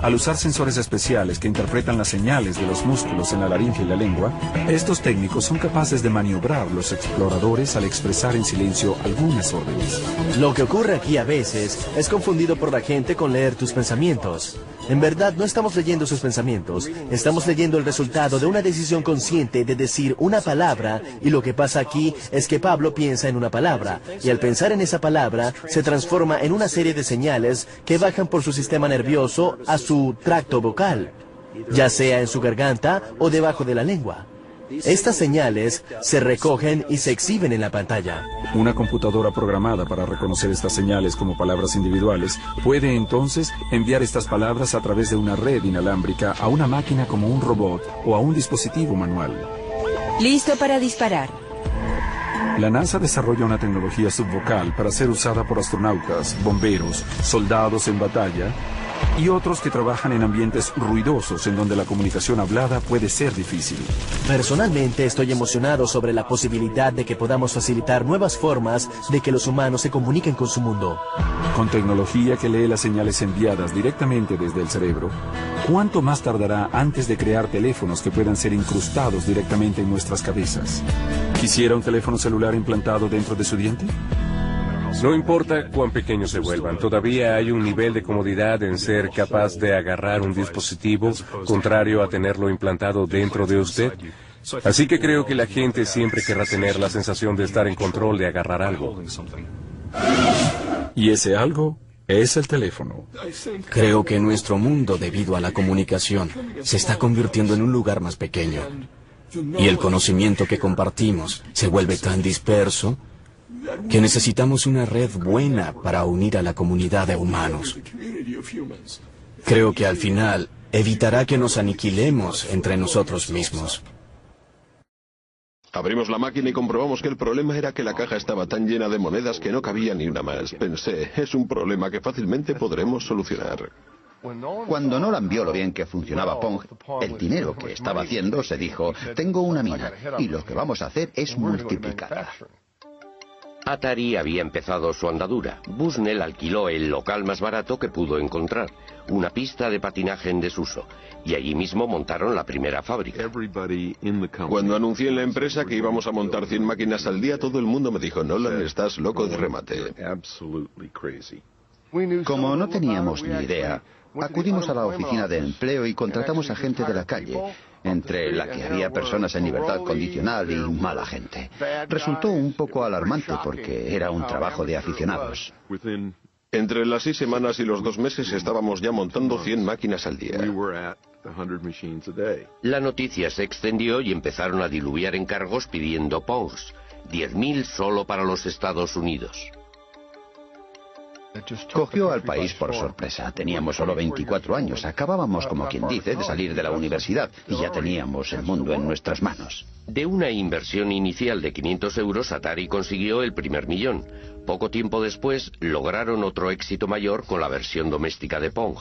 Al usar sensores especiales que interpretan las señales de los músculos en la laringe y la lengua, estos técnicos son capaces de maniobrar los exploradores al expresar en silencio algunas órdenes. Lo que ocurre aquí a veces es confundido por la gente con leer tus pensamientos. En verdad, no estamos leyendo sus pensamientos, estamos leyendo el resultado de una decisión consciente de decir una palabra, y lo que pasa aquí es que Pablo piensa en una palabra, y al pensar en esa palabra, se transforma en una serie de señales que bajan por su sistema nervioso a su tracto vocal, ya sea en su garganta o debajo de la lengua. Estas señales se recogen y se exhiben en la pantalla. Una computadora programada para reconocer estas señales como palabras individuales puede entonces enviar estas palabras a través de una red inalámbrica a una máquina como un robot o a un dispositivo manual. Listo para disparar. La NASA desarrolla una tecnología subvocal para ser usada por astronautas, bomberos, soldados en batalla y otros que trabajan en ambientes ruidosos en donde la comunicación hablada puede ser difícil. Personalmente estoy emocionado sobre la posibilidad de que podamos facilitar nuevas formas de que los humanos se comuniquen con su mundo. Con tecnología que lee las señales enviadas directamente desde el cerebro, ¿cuánto más tardará antes de crear teléfonos que puedan ser incrustados directamente en nuestras cabezas? ¿Quisiera un teléfono celular implantado dentro de su diente? No importa cuán pequeños se vuelvan, todavía hay un nivel de comodidad en ser capaz de agarrar un dispositivo, contrario a tenerlo implantado dentro de usted. Así que creo que la gente siempre querrá tener la sensación de estar en control de agarrar algo. Y ese algo es el teléfono. Creo que nuestro mundo, debido a la comunicación, se está convirtiendo en un lugar más pequeño. Y el conocimiento que compartimos se vuelve tan disperso que necesitamos una red buena para unir a la comunidad de humanos. Creo que al final evitará que nos aniquilemos entre nosotros mismos. Abrimos la máquina y comprobamos que el problema era que la caja estaba tan llena de monedas que no cabía ni una más. Pensé, es un problema que fácilmente podremos solucionar. Cuando Nolan vio lo bien que funcionaba Pong, el dinero que estaba haciendo, se dijo, tengo una mina y lo que vamos a hacer es multiplicarla. Atari había empezado su andadura. Bushnell alquiló el local más barato que pudo encontrar, una pista de patinaje en desuso, y allí mismo montaron la primera fábrica. Cuando anuncié en la empresa que íbamos a montar 100 máquinas al día, todo el mundo me dijo, Nolan, estás loco de remate. Como no teníamos ni idea, acudimos a la oficina de empleo y contratamos a gente de la calle. entre la que había personas en libertad condicional y mala gente. Resultó un poco alarmante porque era un trabajo de aficionados. Entre las 6 semanas y los 2 meses estábamos ya montando 100 máquinas al día. La noticia se extendió y empezaron a diluviar encargos pidiendo Pongs, 10.000 solo para los Estados Unidos. Cogió al país por sorpresa. Teníamos solo 24 años. Acabábamos, como quien dice, de salir de la universidad y ya teníamos el mundo en nuestras manos. De una inversión inicial de 500 euros, Atari consiguió el primer millón. Poco tiempo después, lograron otro éxito mayor con la versión doméstica de Pong.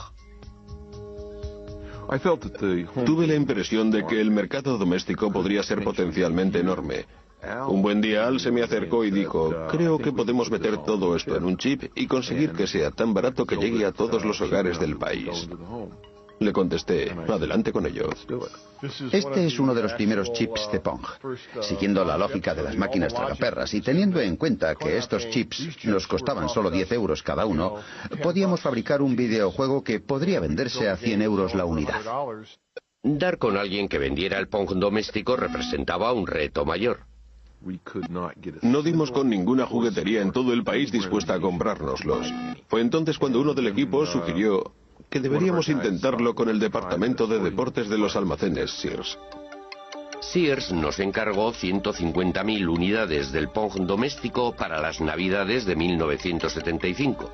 Tuve la impresión de que el mercado doméstico podría ser potencialmente enorme. Un buen día Al se me acercó y dijo, creo que podemos meter todo esto en un chip y conseguir que sea tan barato que llegue a todos los hogares del país. Le contesté, adelante con ello. Este es uno de los primeros chips de Pong. Siguiendo la lógica de las máquinas tragaperras y teniendo en cuenta que estos chips nos costaban solo 10 euros cada uno, podíamos fabricar un videojuego que podría venderse a 100 euros la unidad. Dar con alguien que vendiera el Pong doméstico representaba un reto mayor. No dimos con ninguna juguetería en todo el país dispuesta a comprárnoslos. Fue entonces cuando uno del equipo sugirió que deberíamos intentarlo con el departamento de deportes de los almacenes Sears. Sears nos encargó 150.000 unidades del Pong doméstico para las Navidades de 1975.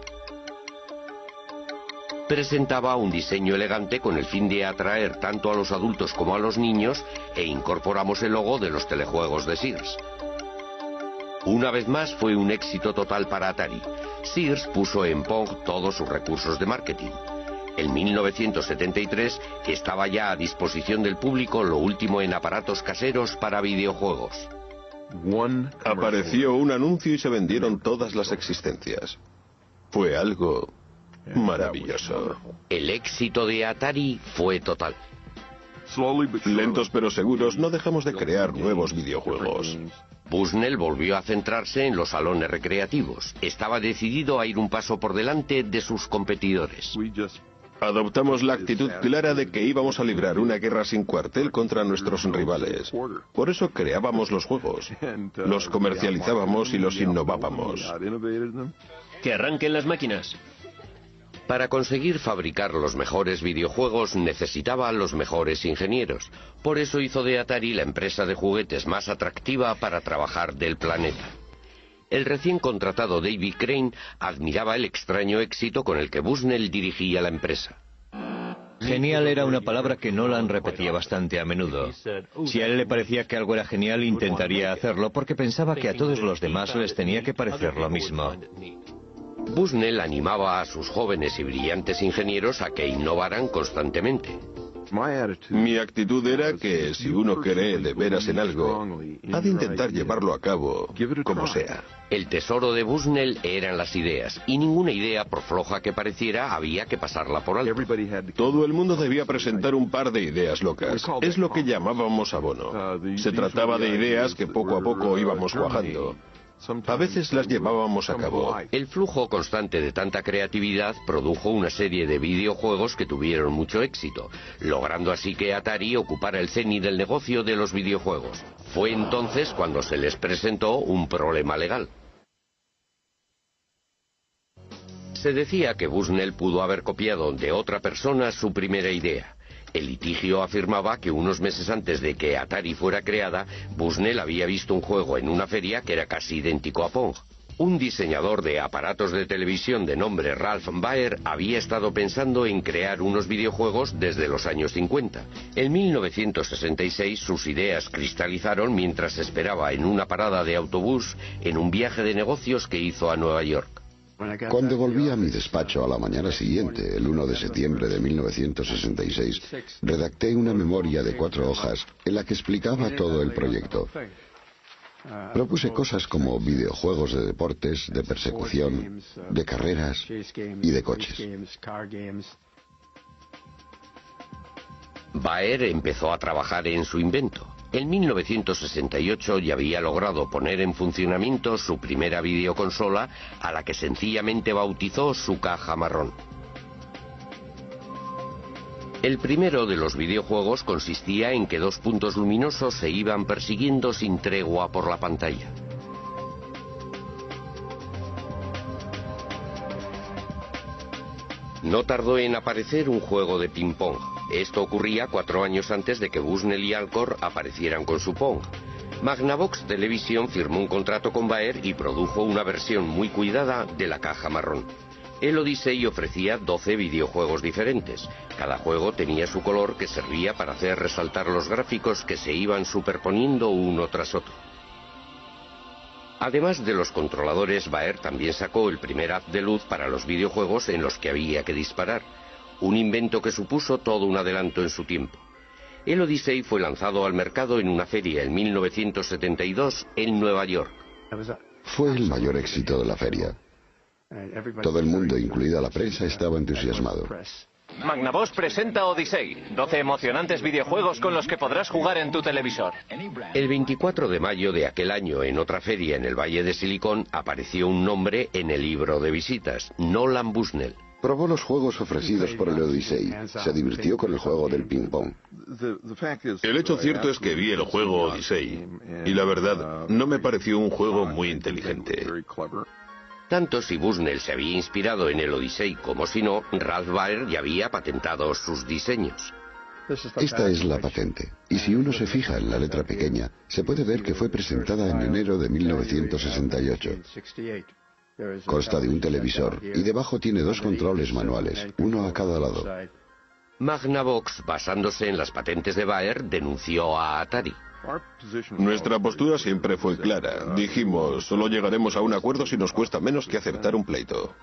Presentaba un diseño elegante con el fin de atraer tanto a los adultos como a los niños e incorporamos el logo de los telejuegos de Sears. Una vez más fue un éxito total para Atari. Sears puso en Pong todos sus recursos de marketing. En 1973 estaba ya a disposición del público lo último en aparatos caseros para videojuegos. Apareció un anuncio y se vendieron todas las existencias. Fue algo maravilloso. El éxito de Atari fue total. Lentos pero seguros, no dejamos de crear nuevos videojuegos. Bushnell volvió a centrarse en los salones recreativos. Estaba decidido a ir un paso por delante de sus competidores. Adoptamos la actitud clara de que íbamos a librar una guerra sin cuartel contra nuestros rivales. Por eso creábamos los juegos, los comercializábamos y los innovábamos. Que arranquen las máquinas. Para conseguir fabricar los mejores videojuegos necesitaba a los mejores ingenieros. Por eso hizo de Atari la empresa de juguetes más atractiva para trabajar del planeta. El recién contratado David Crane admiraba el extraño éxito con el que Bushnell dirigía la empresa. Genial era una palabra que Nolan repetía bastante a menudo. Si a él le parecía que algo era genial, intentaría hacerlo porque pensaba que a todos los demás les tenía que parecer lo mismo. Bushnell animaba a sus jóvenes y brillantes ingenieros a que innovaran constantemente. Mi actitud era que si uno cree de veras en algo, ha de intentar llevarlo a cabo como sea. El tesoro de Bushnell eran las ideas, y ninguna idea, por floja que pareciera, había que pasarla por alto. Todo el mundo debía presentar un par de ideas locas. Es lo que llamábamos abono. Se trataba de ideas que poco a poco íbamos cuajando. A veces las llevábamos a cabo. El flujo constante de tanta creatividad produjo una serie de videojuegos que tuvieron mucho éxito, logrando así que Atari ocupara el cenit del negocio de los videojuegos. Fue entonces cuando se les presentó un problema legal. Se decía que Bushnell pudo haber copiado de otra persona su primera idea. El litigio afirmaba que unos meses antes de que Atari fuera creada, Bushnell había visto un juego en una feria que era casi idéntico a Pong. Un diseñador de aparatos de televisión de nombre Ralph Baer había estado pensando en crear unos videojuegos desde los años 50. En 1966 sus ideas cristalizaron mientras esperaba en una parada de autobús en un viaje de negocios que hizo a Nueva York. Cuando volví a mi despacho a la mañana siguiente, el 1 de septiembre de 1966, redacté una memoria de 4 hojas en la que explicaba todo el proyecto. Propuse cosas como videojuegos de deportes, de persecución, de carreras y de coches. Baer empezó a trabajar en su invento. En 1968 ya había logrado poner en funcionamiento su primera videoconsola, a la que sencillamente bautizó su caja marrón. El primero de los videojuegos consistía en que dos puntos luminosos se iban persiguiendo sin tregua por la pantalla. No tardó en aparecer un juego de ping-pong. Esto ocurría 4 años antes de que Bushnell y Alcor aparecieran con su Pong. Magnavox Television firmó un contrato con Baer y produjo una versión muy cuidada de la caja marrón. El Odyssey ofrecía 12 videojuegos diferentes. Cada juego tenía su color que servía para hacer resaltar los gráficos que se iban superponiendo uno tras otro. Además de los controladores, Baer también sacó el primer haz de luz para los videojuegos en los que había que disparar. Un invento que supuso todo un adelanto en su tiempo. El Odyssey fue lanzado al mercado en una feria en 1972 en Nueva York. Fue el mayor éxito de la feria. Todo el mundo, incluida la prensa, estaba entusiasmado. Magnavox presenta Odyssey, 12 emocionantes videojuegos con los que podrás jugar en tu televisor. El 24 de mayo de aquel año, en otra feria en el Valle de Silicon, apareció un nombre en el libro de visitas: Nolan Bushnell. Probó los juegos ofrecidos por el Odyssey. Se divirtió con el juego del ping-pong. El hecho cierto es que vi el juego Odyssey y la verdad no me pareció un juego muy inteligente. Tanto si Bushnell se había inspirado en el Odyssey como si no, Ralph Baer ya había patentado sus diseños. Esta es la patente, y si uno se fija en la letra pequeña, se puede ver que fue presentada en enero de 1968. Consta de un televisor, y debajo tiene 2 controles manuales, uno a cada lado. Magnavox, basándose en las patentes de Baer, denunció a Atari. Nuestra postura siempre fue clara. Dijimos, solo llegaremos a un acuerdo si nos cuesta menos que aceptar un pleito.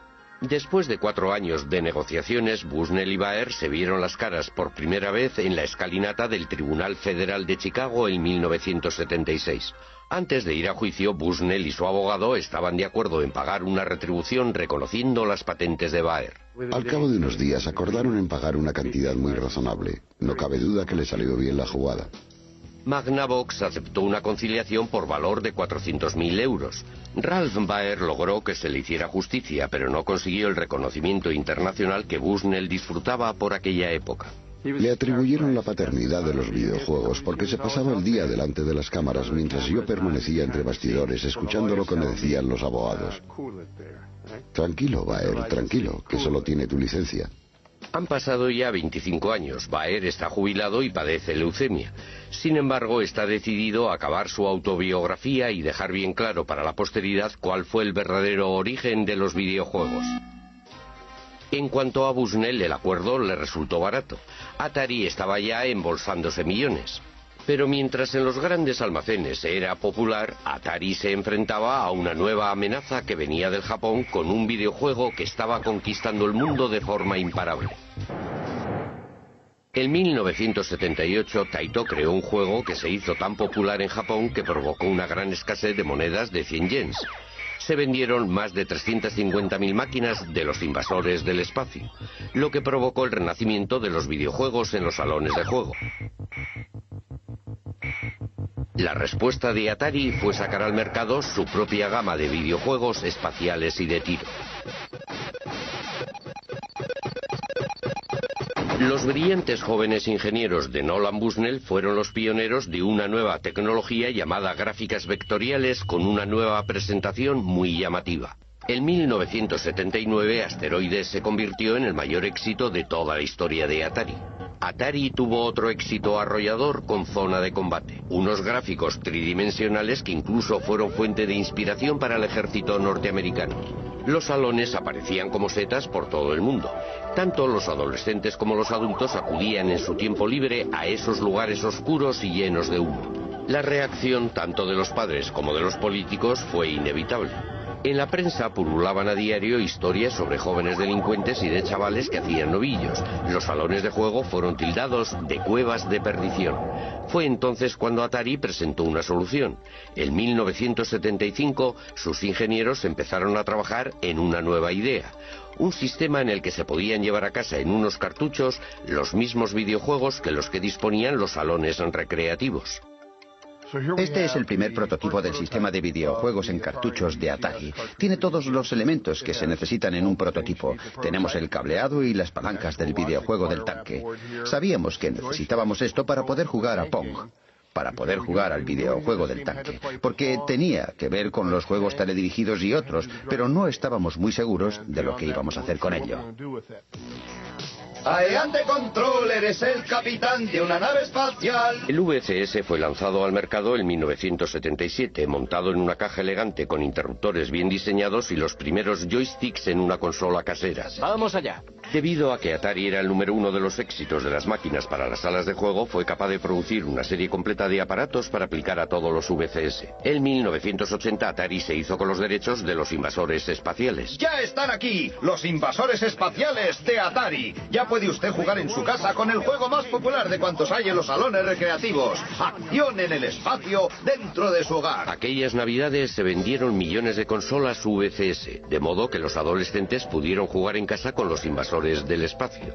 Después de 4 años de negociaciones, Bushnell y Baer se vieron las caras por primera vez en la escalinata del Tribunal Federal de Chicago en 1976. Antes de ir a juicio, Bushnell y su abogado estaban de acuerdo en pagar una retribución reconociendo las patentes de Baer. Al cabo de unos días acordaron en pagar una cantidad muy razonable. No cabe duda que le salió bien la jugada. Magnavox aceptó una conciliación por valor de 400.000 euros. Ralph Baer logró que se le hiciera justicia, pero no consiguió el reconocimiento internacional que Bushnell disfrutaba por aquella época. Le atribuyeron la paternidad de los videojuegos porque se pasaba el día delante de las cámaras mientras yo permanecía entre bastidores escuchando lo que me decían los abogados. Tranquilo, Baer, tranquilo, que solo tiene tu licencia. Han pasado ya 25 años. Baer está jubilado y padece leucemia. Sin embargo, está decidido a acabar su autobiografía y dejar bien claro para la posteridad cuál fue el verdadero origen de los videojuegos. En cuanto a Bushnell, el acuerdo le resultó barato. Atari estaba ya embolsándose millones. Pero mientras en los grandes almacenes era popular, Atari se enfrentaba a una nueva amenaza que venía del Japón con un videojuego que estaba conquistando el mundo de forma imparable. En 1978, Taito creó un juego que se hizo tan popular en Japón que provocó una gran escasez de monedas de 100 yens. Se vendieron más de 350.000 máquinas de los invasores del espacio, lo que provocó el renacimiento de los videojuegos en los salones de juego. La respuesta de Atari fue sacar al mercado su propia gama de videojuegos espaciales y de tiro. Los brillantes jóvenes ingenieros de Nolan Bushnell fueron los pioneros de una nueva tecnología llamada gráficas vectoriales con una nueva presentación muy llamativa. En 1979, Asteroides se convirtió en el mayor éxito de toda la historia de Atari. Atari tuvo otro éxito arrollador con Zona de Combate, unos gráficos tridimensionales que incluso fueron fuente de inspiración para el ejército norteamericano. Los salones aparecían como setas por todo el mundo. Tanto los adolescentes como los adultos acudían en su tiempo libre a esos lugares oscuros y llenos de humo. La reacción tanto de los padres como de los políticos fue inevitable. En la prensa pululaban a diario historias sobre jóvenes delincuentes y de chavales que hacían novillos. Los salones de juego fueron tildados de cuevas de perdición. Fue entonces cuando Atari presentó una solución. En 1975, sus ingenieros empezaron a trabajar en una nueva idea. Un sistema en el que se podían llevar a casa en unos cartuchos los mismos videojuegos que los que disponían los salones recreativos. Este es el primer prototipo del sistema de videojuegos en cartuchos de Atari. Tiene todos los elementos que se necesitan en un prototipo. Tenemos el cableado y las palancas del videojuego del tanque. Sabíamos que necesitábamos esto para poder jugar a Pong, para poder jugar al videojuego del tanque, porque tenía que ver con los juegos teledirigidos y otros, pero no estábamos muy seguros de lo que íbamos a hacer con ello. Adelante, Controller, es el capitán de una nave espacial. El VCS fue lanzado al mercado en 1977, montado en una caja elegante con interruptores bien diseñados y los primeros joysticks en una consola casera. ¡Vamos allá! Debido a que Atari era el número uno de los éxitos de las máquinas para las salas de juego, fue capaz de producir una serie completa de aparatos para aplicar a todos los VCS. En 1980 Atari se hizo con los derechos de los invasores espaciales. ¡Ya están aquí! ¡Los invasores espaciales de Atari! Ya puede usted jugar en su casa con el juego más popular de cuantos hay en los salones recreativos. Acción en el espacio dentro de su hogar. Aquellas navidades se vendieron millones de consolas VCS, de modo que los adolescentes pudieron jugar en casa con los invasores del espacio.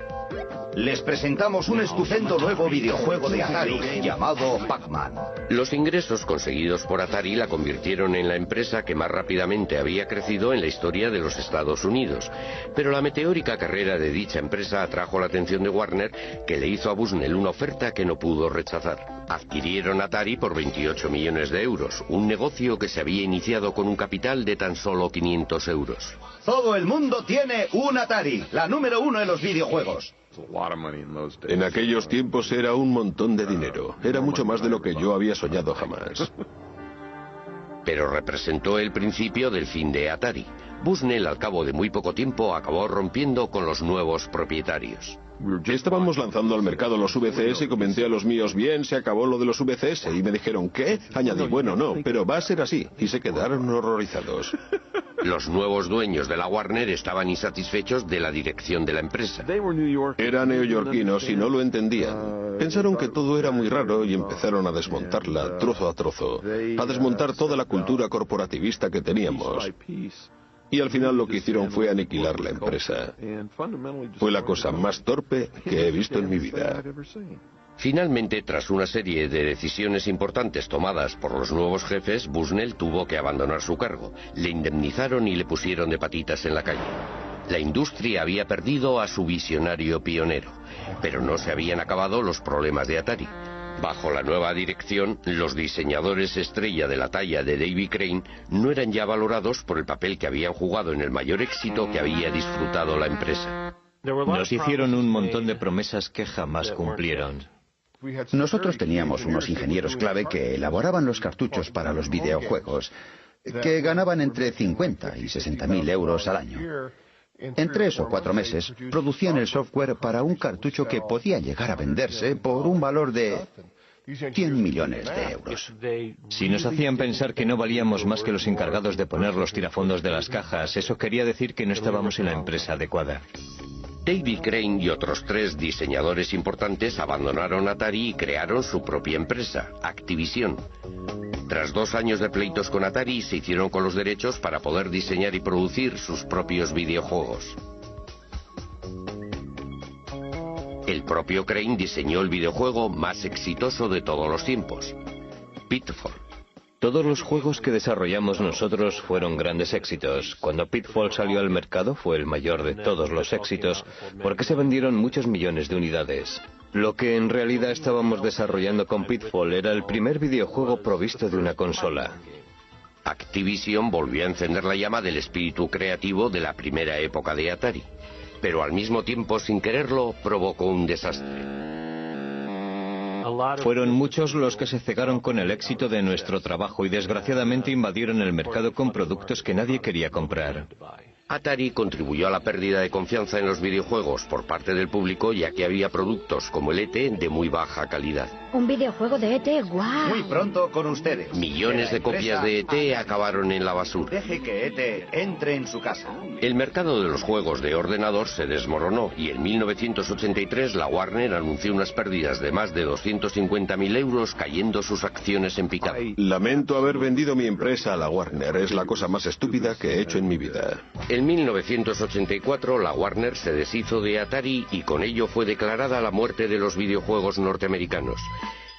Les presentamos un estupendo nuevo videojuego de Atari llamado Pac-Man. Los ingresos conseguidos por Atari la convirtieron en la empresa que más rápidamente había crecido en la historia de los Estados Unidos. Pero la meteórica carrera de dicha empresa atrajo la atención de Warner, que le hizo a Bushnell una oferta que no pudo rechazar. Adquirieron Atari por 28 millones de euros, un negocio que se había iniciado con un capital de tan solo 500 euros. Todo el mundo tiene un Atari, la número uno en los videojuegos. En aquellos tiempos era un montón de dinero. Era mucho más de lo que yo había soñado jamás. Pero representó el principio del fin de Atari. Bushnell, al cabo de muy poco tiempo, acabó rompiendo con los nuevos propietarios. Estábamos lanzando al mercado los VCS y comenté a los míos, bien, se acabó lo de los VCS. Y me dijeron, ¿qué? Añadí, bueno, no, pero va a ser así. Y se quedaron horrorizados. Los nuevos dueños de la Warner estaban insatisfechos de la dirección de la empresa. Eran neoyorquinos y no lo entendían. Pensaron que todo era muy raro y empezaron a desmontarla trozo a trozo, a desmontar toda la cultura corporativista que teníamos. Y al final lo que hicieron fue aniquilar la empresa. Fue la cosa más torpe que he visto en mi vida. Finalmente, tras una serie de decisiones importantes tomadas por los nuevos jefes, Bushnell tuvo que abandonar su cargo. Le indemnizaron y le pusieron de patitas en la calle. La industria había perdido a su visionario pionero, pero no se habían acabado los problemas de Atari. Bajo la nueva dirección, los diseñadores estrella de la talla de Davy Crane no eran ya valorados por el papel que habían jugado en el mayor éxito que había disfrutado la empresa. Nos hicieron un montón de promesas que jamás cumplieron. Nosotros teníamos unos ingenieros clave que elaboraban los cartuchos para los videojuegos, que ganaban entre 50 y 60.000 euros al año. En 3 o 4 meses producían el software para un cartucho que podía llegar a venderse por un valor de 100 millones de euros. Si nos hacían pensar que no valíamos más que los encargados de poner los tirafondos de las cajas, eso quería decir que no estábamos en la empresa adecuada. Davy Crane y otros 3 diseñadores importantes abandonaron Atari y crearon su propia empresa, Activision. Tras 2 años de pleitos con Atari, se hicieron con los derechos para poder diseñar y producir sus propios videojuegos. El propio Crane diseñó el videojuego más exitoso de todos los tiempos, Pitfall. Todos los juegos que desarrollamos nosotros fueron grandes éxitos. Cuando Pitfall salió al mercado fue el mayor de todos los éxitos, porque se vendieron muchos millones de unidades. Lo que en realidad estábamos desarrollando con Pitfall era el primer videojuego provisto de una consola. Activision volvió a encender la llama del espíritu creativo de la primera época de Atari, pero al mismo tiempo, sin quererlo, provocó un desastre. Fueron muchos los que se cegaron con el éxito de nuestro trabajo y desgraciadamente invadieron el mercado con productos que nadie quería comprar. Atari contribuyó a la pérdida de confianza en los videojuegos por parte del público, ya que había productos como el E.T. de muy baja calidad. Un videojuego de E.T., ¡guau! Muy pronto con ustedes. Millones de copias de E.T. acabaron en la basura. Deje que E.T. entre en su casa. El mercado de los juegos de ordenador se desmoronó y en 1983 la Warner anunció unas pérdidas de más de 250.000 euros, cayendo sus acciones en picado. Lamento haber vendido mi empresa a la Warner. Es la cosa más estúpida que he hecho en mi vida. En 1984 la Warner se deshizo de Atari y con ello fue declarada la muerte de los videojuegos norteamericanos.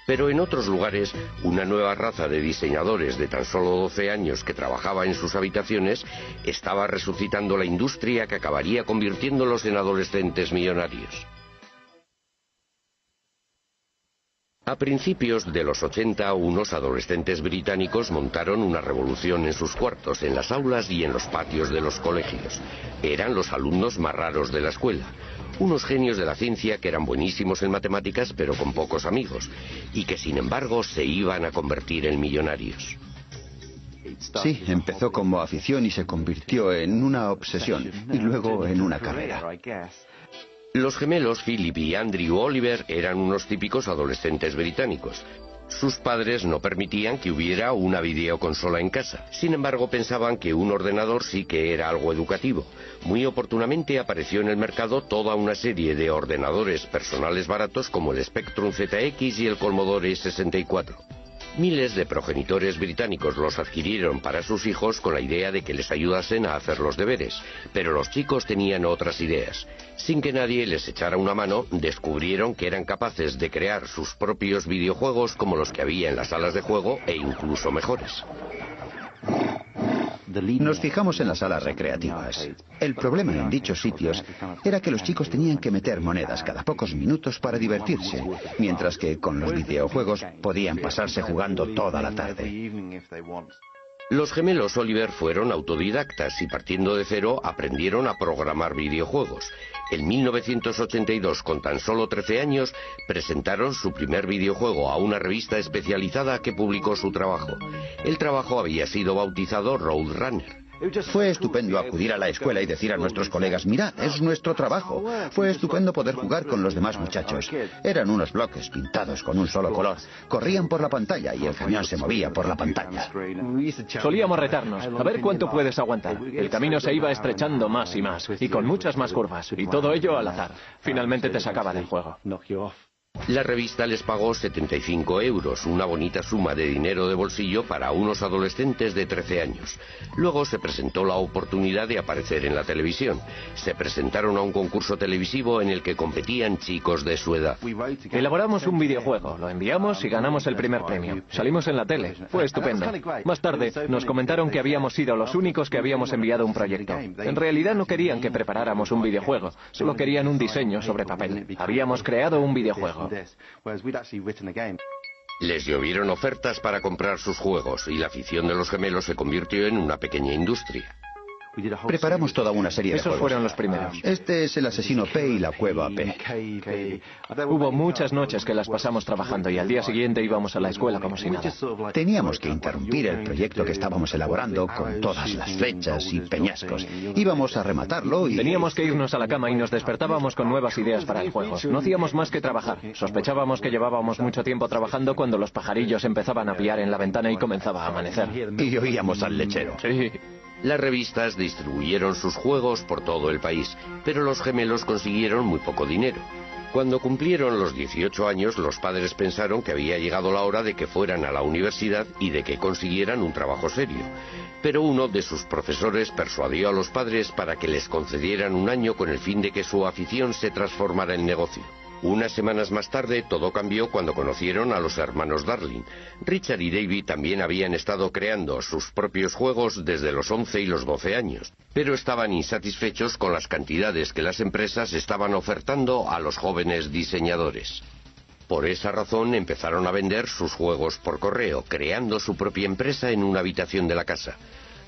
Pero en otros lugares, una nueva raza de diseñadores de tan solo 12 años que trabajaba en sus habitaciones estaba resucitando la industria que acabaría convirtiéndolos en adolescentes millonarios. A principios de los 80, unos adolescentes británicos montaron una revolución en sus cuartos, en las aulas y en los patios de los colegios. Eran los alumnos más raros de la escuela. Unos genios de la ciencia que eran buenísimos en matemáticas pero con pocos amigos, y que sin embargo se iban a convertir en millonarios. Sí, empezó como afición y se convirtió en una obsesión, y luego en una carrera. Los gemelos Philip y Andrew Oliver eran unos típicos adolescentes británicos. Sus padres no permitían que hubiera una videoconsola en casa. Sin embargo, pensaban que un ordenador sí que era algo educativo. Muy oportunamente apareció en el mercado toda una serie de ordenadores personales baratos como el Spectrum ZX y el Commodore 64. Miles de progenitores británicos los adquirieron para sus hijos con la idea de que les ayudasen a hacer los deberes, pero los chicos tenían otras ideas. Sin que nadie les echara una mano, descubrieron que eran capaces de crear sus propios videojuegos como los que había en las salas de juego e incluso mejores. Nos fijamos en las salas recreativas. El problema en dichos sitios era que los chicos tenían que meter monedas cada pocos minutos para divertirse, mientras que con los videojuegos podían pasarse jugando toda la tarde. Los gemelos Oliver fueron autodidactas y partiendo de cero aprendieron a programar videojuegos. En 1982, con tan solo 13 años, presentaron su primer videojuego a una revista especializada que publicó su trabajo. El trabajo había sido bautizado Roadrunner. Fue estupendo acudir a la escuela y decir a nuestros colegas, mirad, es nuestro trabajo. Fue estupendo poder jugar con los demás muchachos. Eran unos bloques pintados con un solo color. Corrían por la pantalla y el camión se movía por la pantalla. Solíamos retarnos, a ver cuánto puedes aguantar. El camino se iba estrechando más y más, y con muchas más curvas, y todo ello al azar. Finalmente te sacaba del juego. La revista les pagó 75 euros, una bonita suma de dinero de bolsillo para unos adolescentes de 13 años. Luego se presentó la oportunidad de aparecer en la televisión. Se presentaron a un concurso televisivo en el que competían chicos de su edad. Elaboramos un videojuego, lo enviamos y ganamos el primer premio. Salimos en la tele, fue estupendo. Más tarde nos comentaron que habíamos sido los únicos que habíamos enviado un proyecto. En realidad no querían que preparáramos un videojuego, solo querían un diseño sobre papel. Habíamos creado un videojuego. Les llovieron ofertas para comprar sus juegos y la afición de los gemelos se convirtió en una pequeña industria. Preparamos toda una serie de juegos. Esos fueron los primeros. Este es el asesino P y la cueva P. Hubo muchas noches que las pasamos trabajando y al día siguiente íbamos a la escuela como si nada. Teníamos que interrumpir el proyecto que estábamos elaborando con todas las flechas y peñascos. Íbamos a rematarlo y... Teníamos que irnos a la cama y nos despertábamos con nuevas ideas para el juego. No hacíamos más que trabajar. Sospechábamos que llevábamos mucho tiempo trabajando cuando los pajarillos empezaban a piar en la ventana y comenzaba a amanecer. Y oíamos al lechero. Sí. Las revistas distribuyeron sus juegos por todo el país, pero los gemelos consiguieron muy poco dinero. Cuando cumplieron los 18 años, los padres pensaron que había llegado la hora de que fueran a la universidad y de que consiguieran un trabajo serio. Pero uno de sus profesores persuadió a los padres para que les concedieran un año con el fin de que su afición se transformara en negocio. Unas semanas más tarde todo cambió cuando conocieron a los hermanos Darling. Richard y David también habían estado creando sus propios juegos desde los 11 y los 12 años, pero estaban insatisfechos con las cantidades que las empresas estaban ofertando a los jóvenes diseñadores. Por esa razón empezaron a vender sus juegos por correo, creando su propia empresa en una habitación de la casa.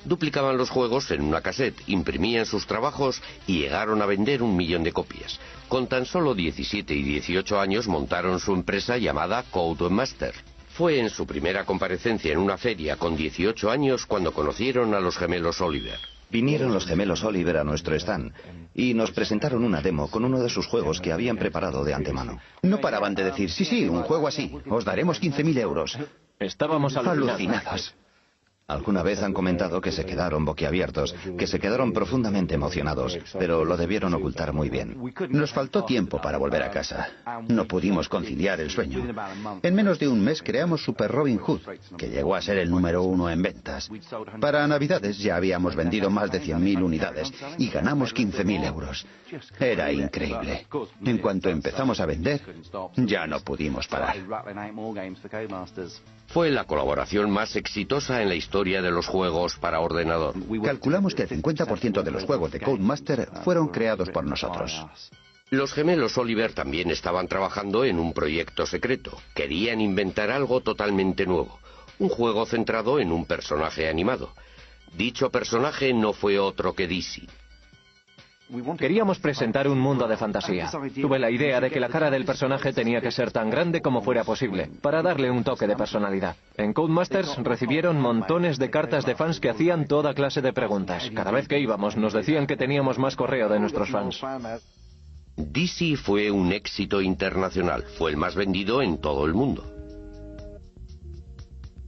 Duplicaban los juegos en una cassette, imprimían sus trabajos y llegaron a vender 1 millón de copias. Con tan solo 17 y 18 años montaron su empresa llamada Codemaster. Fue en su primera comparecencia en una feria con 18 años cuando conocieron a los gemelos Oliver. Vinieron los gemelos Oliver a nuestro stand y nos presentaron una demo con uno de sus juegos que habían preparado de antemano. No paraban de decir, sí, un juego así, os daremos 15.000 euros. Estábamos alucinados. Alguna vez han comentado que se quedaron boquiabiertos, que se quedaron profundamente emocionados, pero lo debieron ocultar muy bien. Nos faltó tiempo para volver a casa. No pudimos conciliar el sueño. En menos de un mes creamos Super Robin Hood, que llegó a ser el número 1 en ventas. Para Navidades ya habíamos vendido más de 100.000 unidades y ganamos 15.000 euros. Era increíble. En cuanto empezamos a vender, ya no pudimos parar. Fue la colaboración más exitosa en la historia de los juegos para ordenador. Calculamos que el 50% de los juegos de Codemaster fueron creados por nosotros. Los gemelos Oliver también estaban trabajando en un proyecto secreto. Querían inventar algo totalmente nuevo. Un juego centrado en un personaje animado. Dicho personaje no fue otro que Dizzy. Queríamos presentar un mundo de fantasía. Tuve la idea de que la cara del personaje tenía que ser tan grande como fuera posible, para darle un toque de personalidad. En Codemasters recibieron montones de cartas de fans que hacían toda clase de preguntas. Cada vez que íbamos nos decían que teníamos más correo de nuestros fans. Dizzy fue un éxito internacional. Fue el más vendido en todo el mundo.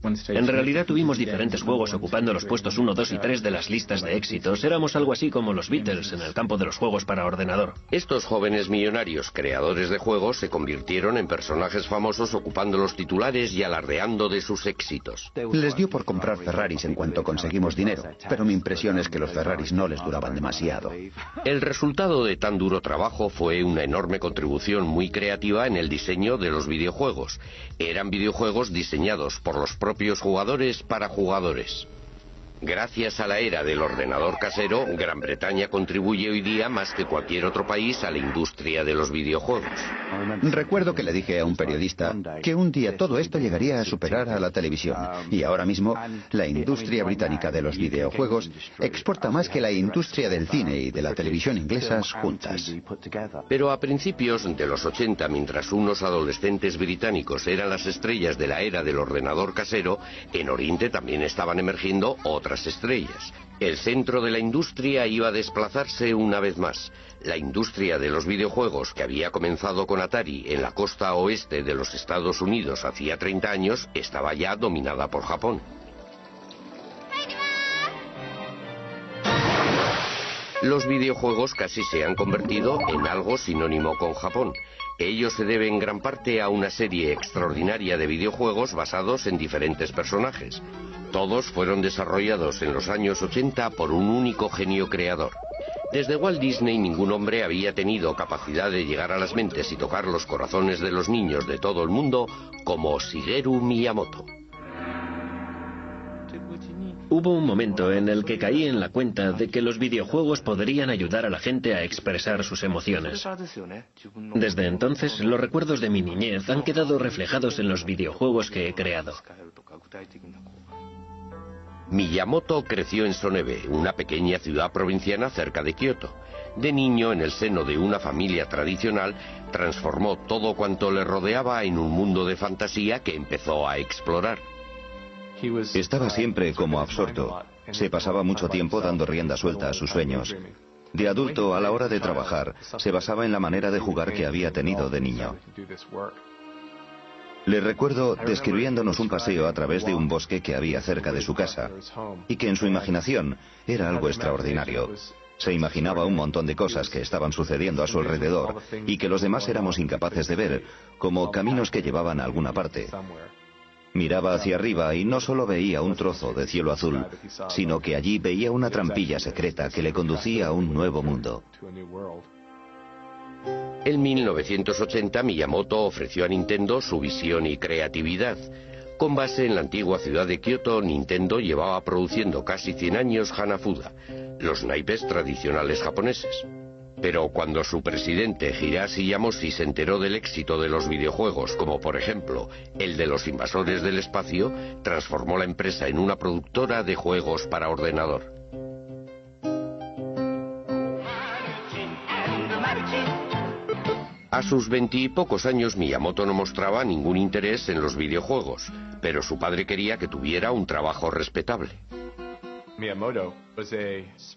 En realidad tuvimos diferentes juegos ocupando los puestos 1, 2 y 3 de las listas de éxitos. Éramos algo así como los Beatles en el campo de los juegos para ordenador. Estos jóvenes millonarios creadores de juegos se convirtieron en personajes famosos ocupando los titulares y alardeando de sus éxitos. Les dio por comprar Ferraris en cuanto conseguimos dinero, pero mi impresión es que los Ferraris no les duraban demasiado. El resultado de tan duro trabajo fue una enorme contribución muy creativa en el diseño de los videojuegos. Eran videojuegos diseñados por los propios jugadores para jugadores. Gracias a la era del ordenador casero, Gran Bretaña contribuye hoy día más que cualquier otro país a la industria de los videojuegos. Recuerdo que le dije a un periodista que un día todo esto llegaría a superar a la televisión. Y ahora mismo, la industria británica de los videojuegos exporta más que la industria del cine y de la televisión inglesas juntas. Pero a principios de los 80, mientras unos adolescentes británicos eran las estrellas de la era del ordenador casero, en Oriente también estaban emergiendo otras estrellas. El centro de la industria iba a desplazarse una vez más. La industria de los videojuegos, que había comenzado con Atari en la costa oeste de los Estados Unidos hacía 30 años, estaba ya dominada por Japón. Los videojuegos casi se han convertido en algo sinónimo con Japón. Ello se debe en gran parte a una serie extraordinaria de videojuegos basados en diferentes personajes. Todos fueron desarrollados en los años 80 por un único genio creador. Desde Walt Disney ningún hombre había tenido capacidad de llegar a las mentes y tocar los corazones de los niños de todo el mundo como Shigeru Miyamoto. Hubo un momento en el que caí en la cuenta de que los videojuegos podrían ayudar a la gente a expresar sus emociones. Desde entonces, los recuerdos de mi niñez han quedado reflejados en los videojuegos que he creado. Miyamoto creció en Sonebe, una pequeña ciudad provinciana cerca de Kioto. De niño, en el seno de una familia tradicional, transformó todo cuanto le rodeaba en un mundo de fantasía que empezó a explorar. Estaba siempre como absorto. Se pasaba mucho tiempo dando rienda suelta a sus sueños. De adulto, a la hora de trabajar, se basaba en la manera de jugar que había tenido de niño. Le recuerdo describiéndonos un paseo a través de un bosque que había cerca de su casa, y que en su imaginación era algo extraordinario. Se imaginaba un montón de cosas que estaban sucediendo a su alrededor y que los demás éramos incapaces de ver, como caminos que llevaban a alguna parte. Miraba hacia arriba y no solo veía un trozo de cielo azul, sino que allí veía una trampilla secreta que le conducía a un nuevo mundo. En 1980, Miyamoto ofreció a Nintendo su visión y creatividad. Con base en la antigua ciudad de Kioto, Nintendo llevaba produciendo casi 100 años Hanafuda, los naipes tradicionales japoneses. Pero cuando su presidente Hiroshi Yamoshi se enteró del éxito de los videojuegos, como por ejemplo el de los invasores del espacio, transformó la empresa en una productora de juegos para ordenador. A sus 20 y pocos años, Miyamoto no mostraba ningún interés en los videojuegos, pero su padre quería que tuviera un trabajo respetable.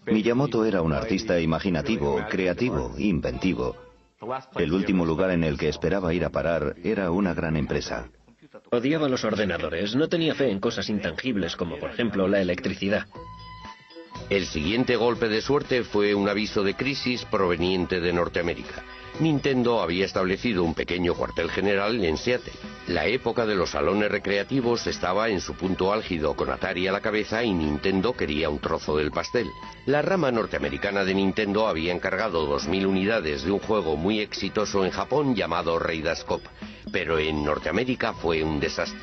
Miyamoto era un artista imaginativo, creativo, inventivo. El último lugar en el que esperaba ir a parar era una gran empresa. Odiaba los ordenadores, no tenía fe en cosas intangibles como por ejemplo la electricidad. El siguiente golpe de suerte fue un aviso de crisis proveniente de Norteamérica. Nintendo había establecido un pequeño cuartel general en Seattle. La época de los salones recreativos estaba en su punto álgido, con Atari a la cabeza, y Nintendo quería un trozo del pastel. La rama norteamericana de Nintendo había encargado 2000 unidades de un juego muy exitoso en Japón llamado Raiders Cop, pero en Norteamérica fue un desastre.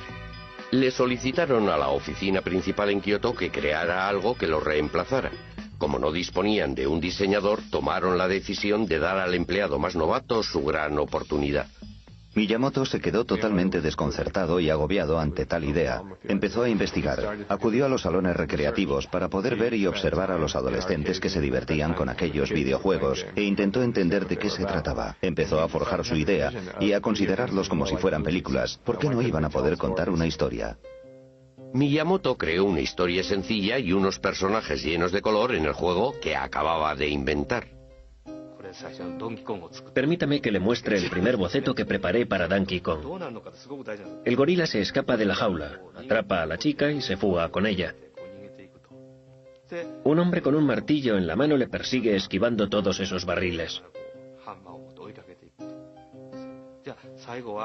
Le solicitaron a la oficina principal en Kioto que creara algo que lo reemplazara. Como no disponían de un diseñador, tomaron la decisión de dar al empleado más novato su gran oportunidad. Miyamoto se quedó totalmente desconcertado y agobiado ante tal idea. Empezó a investigar. Acudió a los salones recreativos para poder ver y observar a los adolescentes que se divertían con aquellos videojuegos e intentó entender de qué se trataba. Empezó a forjar su idea y a considerarlos como si fueran películas. ¿Por qué no iban a poder contar una historia? Miyamoto creó una historia sencilla y unos personajes llenos de color en el juego que acababa de inventar. Permítame que le muestre el primer boceto que preparé para Donkey Kong. El gorila se escapa de la jaula, atrapa a la chica y se fuga con ella. Un hombre con un martillo en la mano le persigue esquivando todos esos barriles.